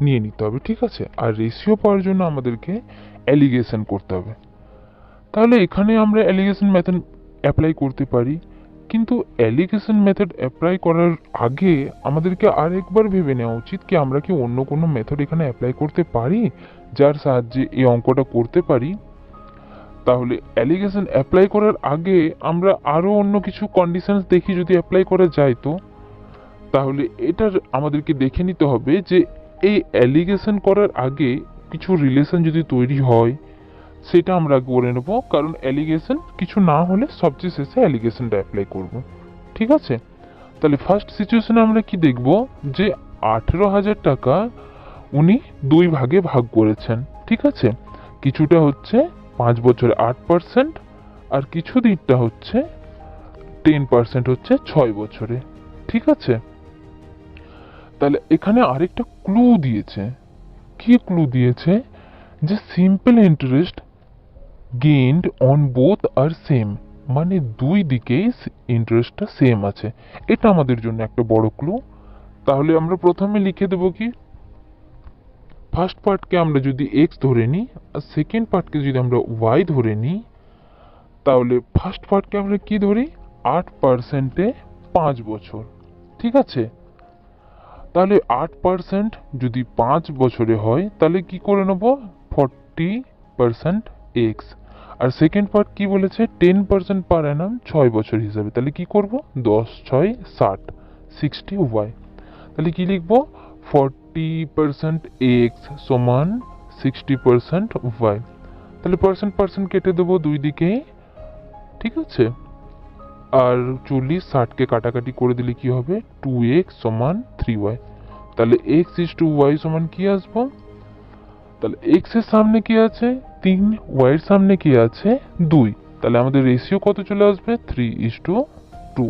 নিয়ে নিতে হবে। ঠিক আছে, আর রেশিও পাওয়ার জন্য আমাদেরকে অ্যালিগেশন করতে হবে। তাহলে এখানে আমরা অ্যালিগেশন মেথড অ্যাপ্লাই করতে পারি, কিন্তু অ্যালিগেশন মেথড অ্যাপ্লাই করার আগে আমাদেরকে আরেকবার ভেবে নেওয়া উচিত কি আমরা কি অন্য কোনো মেথড এখানে অ্যাপ্লাই করতে পারি যার সাহায্যে এই অঙ্কটা করতে পারি। তাহলে অ্যালিগেশন অ্যাপ্লাই করার আগে আমরা আরও অন্য কিছু কন্ডিশনস দেখি যদি অ্যাপ্লাই করা যায় তো, তাহলে এটার আমাদেরকে দেখে নিতে হবে যে এই অ্যালিগেশন করার আগে কিছু রিলেশন যদি তৈরি হয় সেটা আমরা করে নেব, কারণ অ্যালিগেশন কিছু না হলে সবচেয়ে শেষে অ্যালিগেশনটা অ্যাপ্লাই করব। ঠিক আছে, তাহলে ফার্স্ট সিচুয়েশনে আমরা কি দেখব যে 18,000 টাকা উনি 2 ভাগে ভাগ করেছেন। ঠিক আছে, কিছুটা হচ্ছে 5 বছরে 8%, আর কিছু দিকটা হচ্ছে 10% হচ্ছে 6 বছরে। ঠিক আছে, তাহলে এখানে আরেকটা ক্লু দিয়েছে। কি ক্লু দিয়েছে, যে simple interest gained on both are same, মানে দুই দিকেই ইন্টারেস্টটা সেম আছে। এটা আমাদের জন্য একটা বড় ক্লু। তাহলে আমরা প্রথমে লিখে দেব কি, ফার্স্ট পার্টকে আমরা যদি এক্স ধরে নিই আর সেকেন্ড পার্টকে যদি আমরা ওয়াই ধরে নিই, তাহলে ফার্স্ট পার্টকে আমরা কি ধরি 8%-এ 5 বছর। ঠিক আছে, তাহলে 8% যদি 5 বছরে হয় তাহলে কি করে নেব 40% এক্স। আর সেকেন্ড পার্ট কি বলেছে 10% পার অ্যানাম 6 বছর হিসাবে, তাহলে কি করব 10×6 = 60, 60 ওয়াই। তাহলে কি লিখবো 40% এক্স সমান 60% ওয়াই। তাহলে পার্সেন্ট পার্সেন্ট কেটে দেবো দুই দিকেই। ঠিক আছে, আর 40 60-কে কাটাকাটি করে দিলে কি হবে 2x সমান 3y। তাহলে x/y সমান কি আসবো, তাহলে x এর সামনে কি আছে 3, y এর সামনে কি আছে 2, তাহলে আমাদের রেশিও কত চলে আসবে 3:2।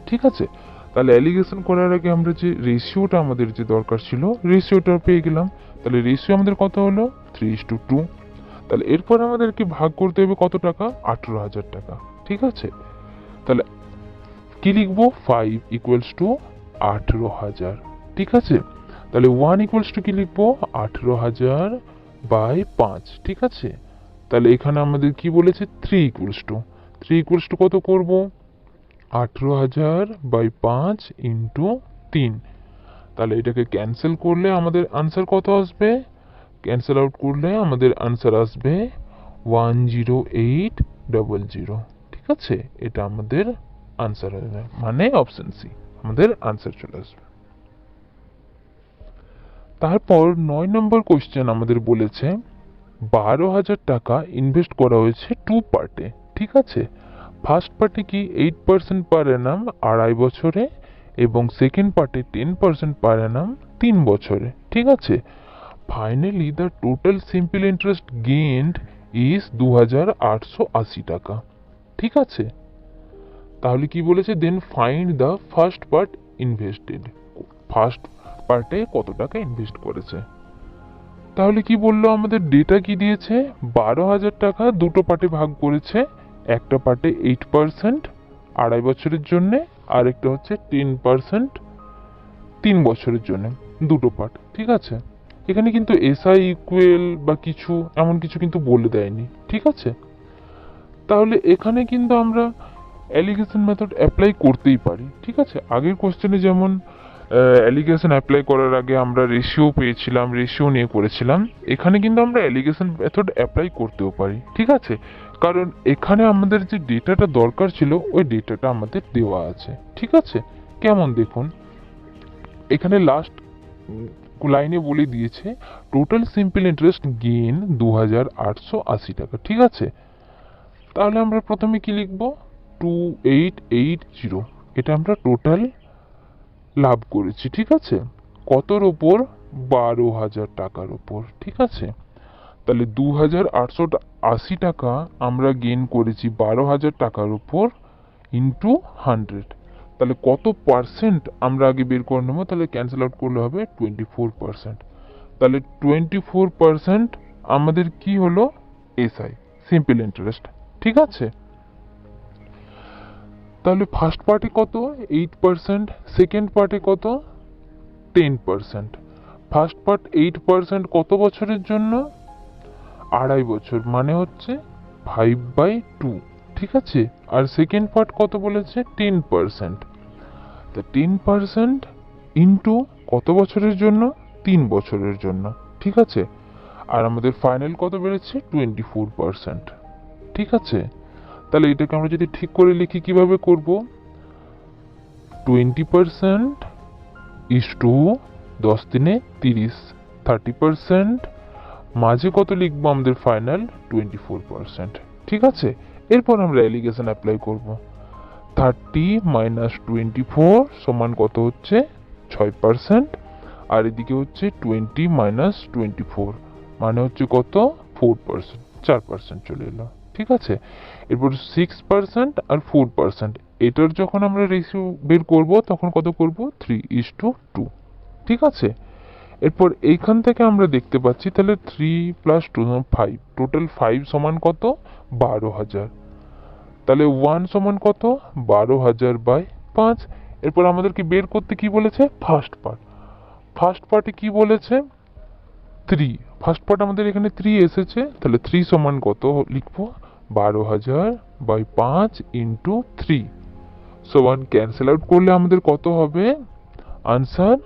ঠিক আছে, তাহলে অ্যালিগেশন করার আগে আমরা যে রেশিওটা আমাদের যে দরকার ছিল রেশিওটা পেয়ে গেলাম। তাহলে রেশিও আমাদের কত হলো 3:2। তাহলে এরপর আমাদেরকে ভাগ করতে হবে কত টাকা 18,000 টাকা। ঠিক আছে, তাহলে কি লিখবো 5 = 18,000। ঠিক আছে, তাহলে 1 = কি লিখবো 18,000/5। ঠিক আছে, তাহলে এখানে আমাদের কি বলেছে 3 = কত করব 18,000/5 × 3। তাহলে এটাকে ক্যান্সেল করলে আমাদের আনসার কত আসবে, ক্যান্সেল আউট করলে আমাদের আনসার আসবে 10800। ঠিক আছে, এটা আমাদের আনসার হবে, মানে অপশন সি আমাদের আনসার চলে আসবে। তারপর 9 নম্বর কোশ্চেন আমাদের বলেছে 12,000 টাকা ইনভেস্ট করা হয়েছে 2 পার্টে। ঠিক আছে, ফার্স্ট পার্টে কি 8% পার অ্যানাম 2.5 বছরে, এবং সেকেন্ড পার্টে 10% পার অ্যানাম 3 বছরে। ঠিক আছে, finally the total simple interest gained is 2,880 টাকা। ঠিক আছে, তাহলে কি বলেছে then find the first part invested, first পার্টে কত টাকা ইনভেস্ট করেছে। তাহলে কি বললো আমাদের, ডেটা কি দিয়েছে, 12,000 টাকা দুটো পার্টে ভাগ করেছে, একটা পার্টে 8% 2.5 বছরের জন্য, আর একটা হচ্ছে 10% 3 বছরের জন্য, দুটো পার্ট। ঠিক আছে, এখানে কিন্তু এসআই ইকুয়াল বা কিছু এমন কিছু কিন্তু বলে দেয়নি। ঠিক আছে, তাহলে এখানে কিন্তু আমরা অ্যালিগেশন মেথড অ্যাপ্লাই করতেই পারি। ঠিক আছে, আগের কোশ্চেনে যেমন অ্যালিগেশন অ্যাপ্লাই করার আগে আমরা রেশিও পেয়েছিলাম, রেশিও নিয়ে করেছিলাম, এখানে কিন্তু আমরা অ্যালিগেশন মেথড অ্যাপ্লাই করতেও পারি। ঠিক আছে, কারণ এখানে আমাদের যে ডেটাটা দরকার ছিল ওই ডেটাটা আমাদের দেওয়া আছে। ঠিক আছে, কেমন দেখুন, এখানে লাস্ট লাইনে বলে দিয়েছে টোটাল সিম্পল ইন্টারেস্ট গেইন 2,880 টাকা। ঠিক আছে, তাহলে আমরা প্রথমে কি লিখব, 2880, এটা আমরা টোটাল লাভ করেছি। ঠিক আছে, কতর ওপর, 12,000 টাকার ওপর। ঠিক আছে, তাহলে 2,880 টাকা আমরা গেইন করেছি 12,000 টাকার উপর ইন্টু 100। তাহলে কত পার্সেন্ট আমরা আগে বের করে নেবো, তাহলে ক্যান্সেল আউট করলে হবে 24%। তাহলে 24% আমাদের কি হলো, এসআই সিম্পল ইন্টারেস্ট। ঠিক আছে, তাহলে ফার্স্ট পার্টে কত, 8%, সেকেন্ড পার্টে কত, 10%। ফার্স্ট পার্ট 8% কত বছরের জন্য, 2.5 বছর, মানে হচ্ছে 5/2। ঠিক আছে, আর সেকেন্ড পার্ট কত বলেছে, 10%। তা 10% ইন্টু কত বছরের জন্য, 3 বছরের জন্য। ঠিক আছে, আর আমাদের ফাইনাল কত বেড়েছে, 24%। ঠিক আছে, তাহলে এটাকে আমরা যদি ঠিক করে লিখি কিভাবে করব, 20% ইস টু 10 দিনে 30, 30%, মাঝে কত লিখবো আমাদের ফাইনাল 24%। ঠিক আছে, এরপর আমরা অ্যালিগেশন অ্যাপ্লাই করব। 30 মাইনাস 24 সমান কত হচ্ছে, 6%, আর এদিকে হচ্ছে 20 মাইনাস 24 মানে হচ্ছে কত, 4%, 4% চলে এলো। ঠিক আছে, এরপর 6% আর 4%, এটার যখন আমরা রেশিও বের করব তখন কত করব, 3:2। ঠিক আছে, এরপর এইখান থেকে আমরা দেখতে পাচ্ছি তাহলে 3 প্লাস 2 5, টোটাল 5 সমান কত, 12,000। তাহলে 1 সমান কত, 12,000 বাই 5। এরপর আমাদেরকে বের করতে কি বলেছে, ফার্স্ট পার্ট। ফার্স্ট পার্টে কি বলেছে, 3, ফার্স্ট পার্ট আমাদের এখানে 3 এসেছে, তাহলে 3 সমান কত লিখবো, 12,000 বাই 5 ইন্টু 3 সমান, ক্যান্সেল আউট করলে আমাদের কত হবে, আনসার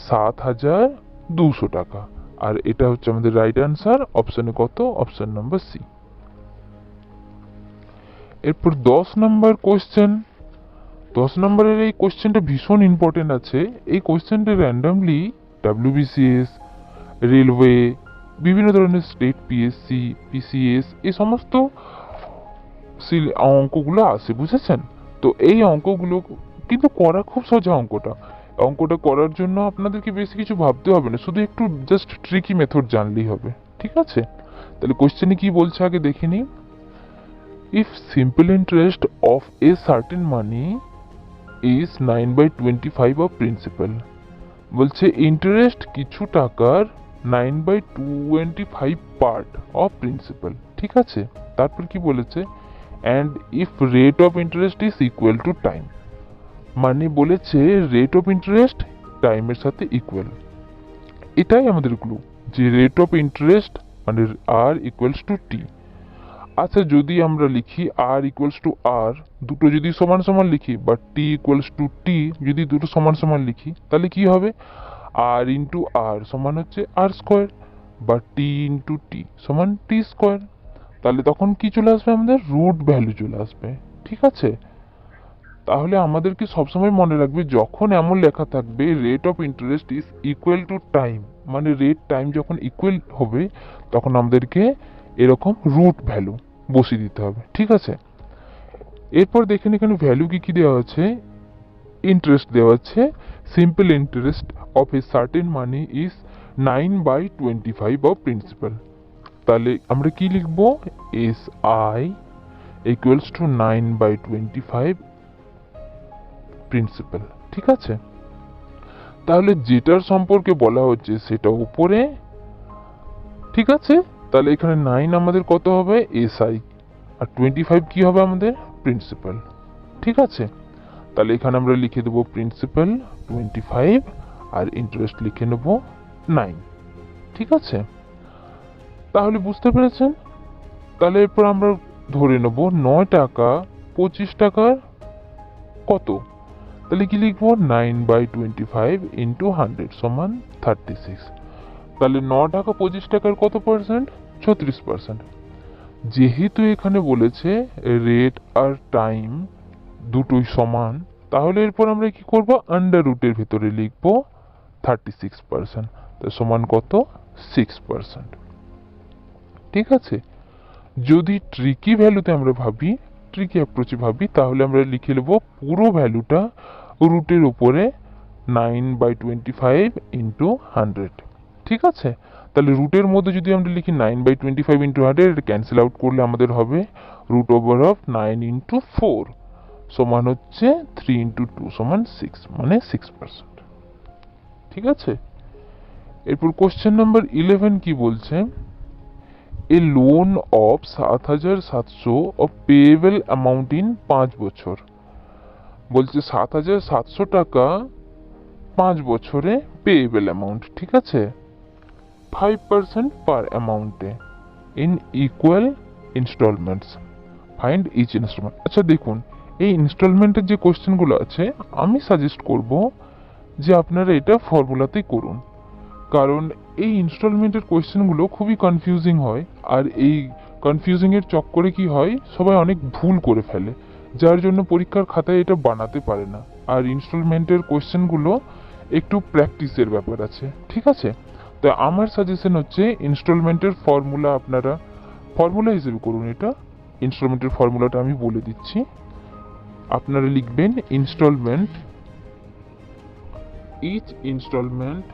7,200 টাকা। আর এটা হচ্ছে আমাদের রাইট আনসার, অপশনে কত, অপশন নাম্বার সি। এরপর 10 নম্বর কোশ্চেন। 10 নম্বরের এই কোশ্চেনটা ভীষণ ইম্পর্টেন্ট আছে। এই কোশ্চেনটা র্যান্ডামলি ডাব্লিউবিসিএস, রেলওয়ে, বিভিন্ন ধরনের স্টেট পিএসসি, পিসিএস, এই সমস্ত অঙ্কগুলো আসে, বুঝেছেন? তো এই অঙ্কগুলো কিন্তু করা খুব সোজা। অঙ্কটা করার জন্য আপনাদেরকে বেশি কিছু ভাবতে হবে না, শুধু একটু জাস্ট ট্রিকি মেথড জানলেই হবে। ঠিক আছে, তাহলে কোশ্চেনে কি বলছে আগে দেখে নিই। If simple interest of a certain money is 9/25 of principal, বলছে ইন্টারেস্ট কিছু টাকার 9/25 পার্ট অফ প্রিন্সিপাল। ঠিক আছে, তারপর কি বলেছে, and if rate of interest is equal to time, মানে বলেছে রেট অফ ইন্টারেস্ট টাইমের সাথে ইকুয়াল। এটাই আমাদের ক্লু, যে রেট অফ ইন্টারেস্ট মানে আর ইকুয়ালস টু টি। আচ্ছা, যদি আমরা লিখি আর ইকুয়ালস টু আর, দুটো যদি সমান সমান লিখি, বা টি ইকুয়ালস টু টি যদি দুটো সমান সমান লিখি, তাহলে কি হবে, আর ইন্টু আর সমান হচ্ছে আর স্কোয়ার, বা টি ইন্টু টি সমান টি স্কোয়ার। তাহলে তখন কি চলে আসবে, আমাদের রুট ভ্যালু চলে আসবে। ঠিক আছে, তাহলে আমাদেরকে সবসময় মনে রাখবে, যখন এমন লেখা থাকবে rate of interest is equal to time, মানে রেট টাইম যখন ইকুয়াল হবে, তখন আমাদেরকে এরকম রুট ভ্যালু বসিয়ে দিতে হবে। ঠিক আছে, এরপর দেখেন এখানে ভ্যালু কি কি দেওয়া আছে। ইন্টারেস্ট দেওয়া আছে, simple interest of a certain money is 9/25 of principal. তাহলে আমরা কি লিখবো, S I equals to 9/25 principal. ঠিক আছে, তাহলে যেটার সম্পর্কে বলা হচ্ছে সেটা উপরে, ঠিক আছে। তাহলে এখানে 9 আমাদের কত হবে, এসআই, আর 25 কি হবে আমাদের, প্রিন্সিপাল। ঠিক আছে, তাহলে এখানে আমরা লিখে দেবো প্রিন্সিপাল 25 আর ইন্টারেস্ট লিখে নেব 9। ঠিক আছে, তাহলে বুঝতে পেরেছেন। তাহলে এরপর আমরা ধরে নেব 9 টাকা 25 টাকার কত, তাহলে কি লিখবো, 9/25 ইন্টু 100 সমান 36। তাহলে 9 টাকা 25 টাকার কত পার্সেন্ট, 36%। যেহেতু এখানে বলেছে রেট আর টাইম দুটোই সমান, তাহলে এরপর আমরা কি করব, আন্ডার রুটের ভিতরে লিখব 36%, তাই সমান কত, 6%। ঠিক আছে, যদি ট্রিকি ভ্যালুতে আমরা ভাবি, ট্রিকি অ্যাপ্রোচে ভাবি, তাহলে আমরা লিখে নেব পুরো ভ্যালুটা রুটের উপরে 9/25 ইন্টু 100। ঠিক আছে, তাহলে রুটের মধ্যে যদি আমরা লিখি 9/25 ইন্টু 100, এটা ক্যান্সেল আউট করলে আমাদের হবে রুট ওভার অফ 9 ইন্টু 4 সমান হচ্ছে 3 ইন্টু 2 সমান 6, মানে 6%। ঠিক আছে, এরপর কোশ্চেন নাম্বার 11 কি বলছে, a loan of 7,700 of payable amount in 5 বছর। বলছে 7,700 টাকা 5 বছরে পেয়েবল অ্যামাউন্ট। ঠিক আছে, 5% পার অ্যামাউন্টে in equal instalments, find each instalment. আচ্ছা দেখুন, এই ইনস্টলমেন্টের যে কোশ্চেনগুলো আছে, আমি সাজেস্ট করব যে আপনারা এটা ফর্মুলাতেই করুন, কারণ এই ইনস্টলমেন্টের কোয়েশ্চেনগুলো খুবই কনফিউজিং হয়, আর এই কনফিউজিং এর চক্করে কি হয়, সবাই অনেক ভুল করে ফেলে, যার জন্য পরীক্ষার খাতায় এটা বানাতে পারে না। আর ইনস্টলমেন্টের কোয়েশ্চেনগুলো একটু প্র্যাকটিসের ব্যাপার আছে। ঠিক আছে, তো আমার সাজেশন হচ্ছে ইনস্টলমেন্টের ফর্মুলা আপনারা ফর্মুলা হিসেবে করুন। এটা ইনস্টলমেন্টের ফর্মুলাটা আমি বলে দিচ্ছি। আপনারা লিখবেন installment, each installment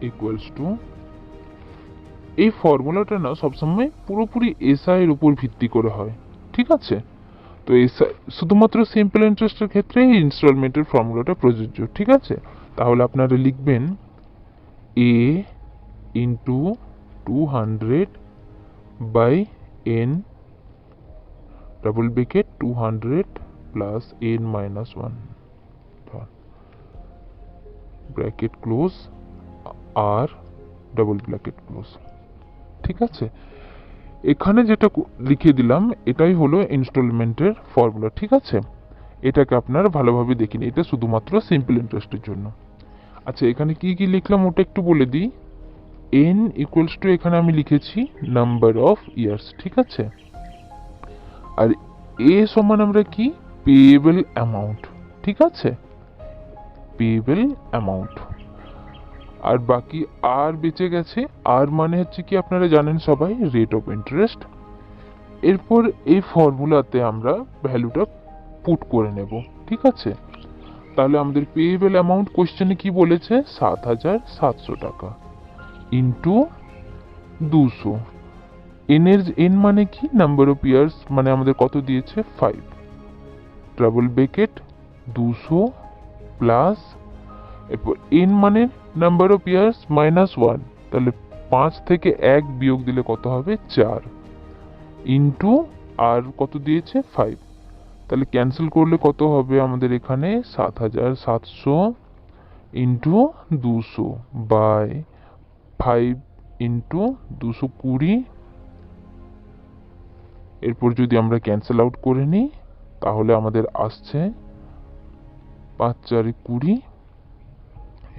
equals to, এই ফর্মুলাটা না সবসময় পুরোপুরি এসআই এর উপর ভিত্তি করে হয়। ঠিক আছে, তো এসআই শুধুমাত্র সিম্পল ইন্টারেস্টের ক্ষেত্রে এই ইনস্টলমেন্টের ফর্মুলাটা প্রযোজ্য। ঠিক আছে, তাহলে আপনারা লিখবেন A into 200 by N double bracket 200 plus N minus 1 bracket close আর ডাবল ব্র্যাকেট ক্লোজ। ঠিক আছে, এখানে যেটা লিখে দিলাম এটাই হলো ইনস্টলমেন্টের ফর্মুলা। ঠিক আছে, এটাকে আপনারা ভালোভাবে দেখিনি, এটা শুধুমাত্র সিম্পল ইন্টারেস্টের জন্য। আচ্ছা, এখানে কি কি লিখলাম ওটা একটু বলে দিই। এন ইকুয়ালস টু, এখানে আমি লিখেছি নাম্বার অফ ইয়ার্স। ঠিক আছে, আর এ সমান আমরা কি, পেয়েবল অ্যামাউন্ট। ঠিক আছে, পেয়েবল অ্যামাউন্ট, আর বাকি আর বেঁচে গেছে। আর মানে হচ্ছে কি, আপনারা জানেন সবাই, রেট অফ ইন্টারেস্ট। এরপর এই ফর্মুলাতে আমরা ভ্যালুটা পুট করে নেব। ঠিক আছে, তাহলে আমাদের পেয়েবল অ্যামাউন্ট কোশ্চেনে কি বলেছে, 7,700 টাকা ইন্টু 200। এন মানে কি, নাম্বার অফ ইয়ার্স, মানে আমাদের কত দিয়েছে, 5, ডাবল ব্রেকেট 200 প্লাস, এরপর এন মানে নাম্বার অফ ইয়ার্স মাইনাস 1, তাহলে 5 থেকে 1 বিয়োগ দিলে কত হবে, 4, ইন্টু আর কত দিয়েছে, 5। তাহলে ক্যান্সেল করলে কত হবে আমাদের এখানে, 7,700 ইন্টু 200 বাই 5 ইন্টু 220। এরপর যদি আমরা ক্যান্সেল আউট করে নিই, তাহলে আমাদের আসছে 5 4 20,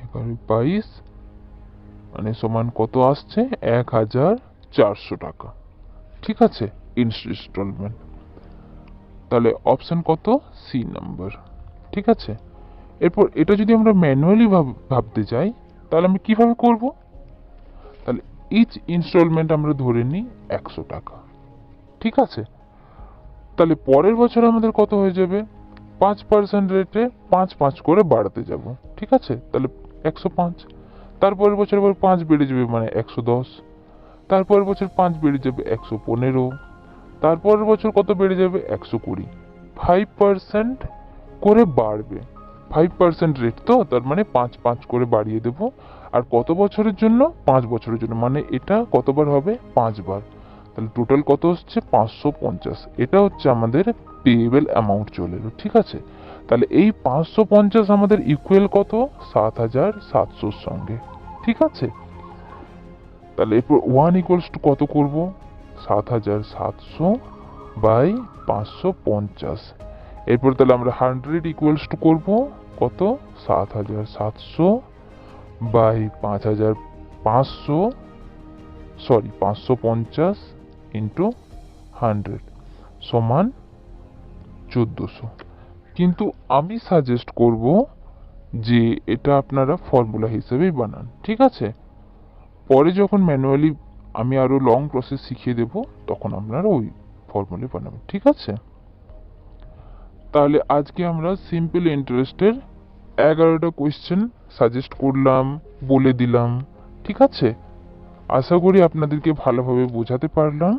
11 22, মানে সমান কত আসছে, 1,400 টাকা। ঠিক আছে, ইনস্টলমেন্ট। তাহলে অপশন কত, সি নাম্বার। ঠিক আছে, এরপর এটা যদি আমরা ম্যানুয়ালি ভাবতে চাই, তাহলে আমি কিভাবে করব, তাহলে ইচ ইনস্টলমেন্ট আমরা ধরে নিই 100 টাকা। ঠিক আছে, তাহলে পরের বছর আমাদের কত হয়ে যাবে, 5% রেটে 5 করে বাড়াতে যাব। ঠিক আছে, তাহলে 105, তারপরের বছর আবার 5 বেড়ে যাবে, মানে 110, তারপরের বছর 5 বেড়ে যাবে 115, তারপরের বছর কত বেড়ে যাবে, 120। 5% করে বাড়বে। 5% রেট, তো তার মানে 5 করে বাড়িয়ে দেব। আর কত বছরের জন্য? 5 বছরের জন্য, মানে এটা কতবার হবে? 5 বার। তাহলে টোটাল কত হচ্ছে? 550। এটা হচ্ছে আমাদের পেয়েবল অ্যামাউন্ট চলে এলো, ঠিক আছে। তাহলে এই 550 আমাদের ইকুয়াল কত? 7700 সঙ্গে, ঠিক আছে। তাহলে এরপর 1 ইকুয়ালস টু কত করব? 7700 বাই 550। এরপর তাহলে আমরা 100 ইকুয়ালস টু করব কত? 7700 বাই 5500, সরি 550 ইন্টু 100 সমান 1400। কিন্তু আমি সাজেস্ট করব যে এটা আপনারা ফর্মুলা হিসেবেই বানান, ঠিক আছে। পরে যখন ম্যানুয়ালি আমি আরো লং প্রসেস শিখিয়ে দেব, তখন আপনারা ওই ফর্মুলা বানাবেন, ঠিক আছে। তাহলে আজকে আমরা সিম্পল ইন্টারেস্টের 11টা কোয়েশ্চেন সাজেস্ট করলাম, বলে দিলাম, ঠিক আছে। আশা করি আপনাদেরকে ভালোভাবে বোঝাতে পারলাম।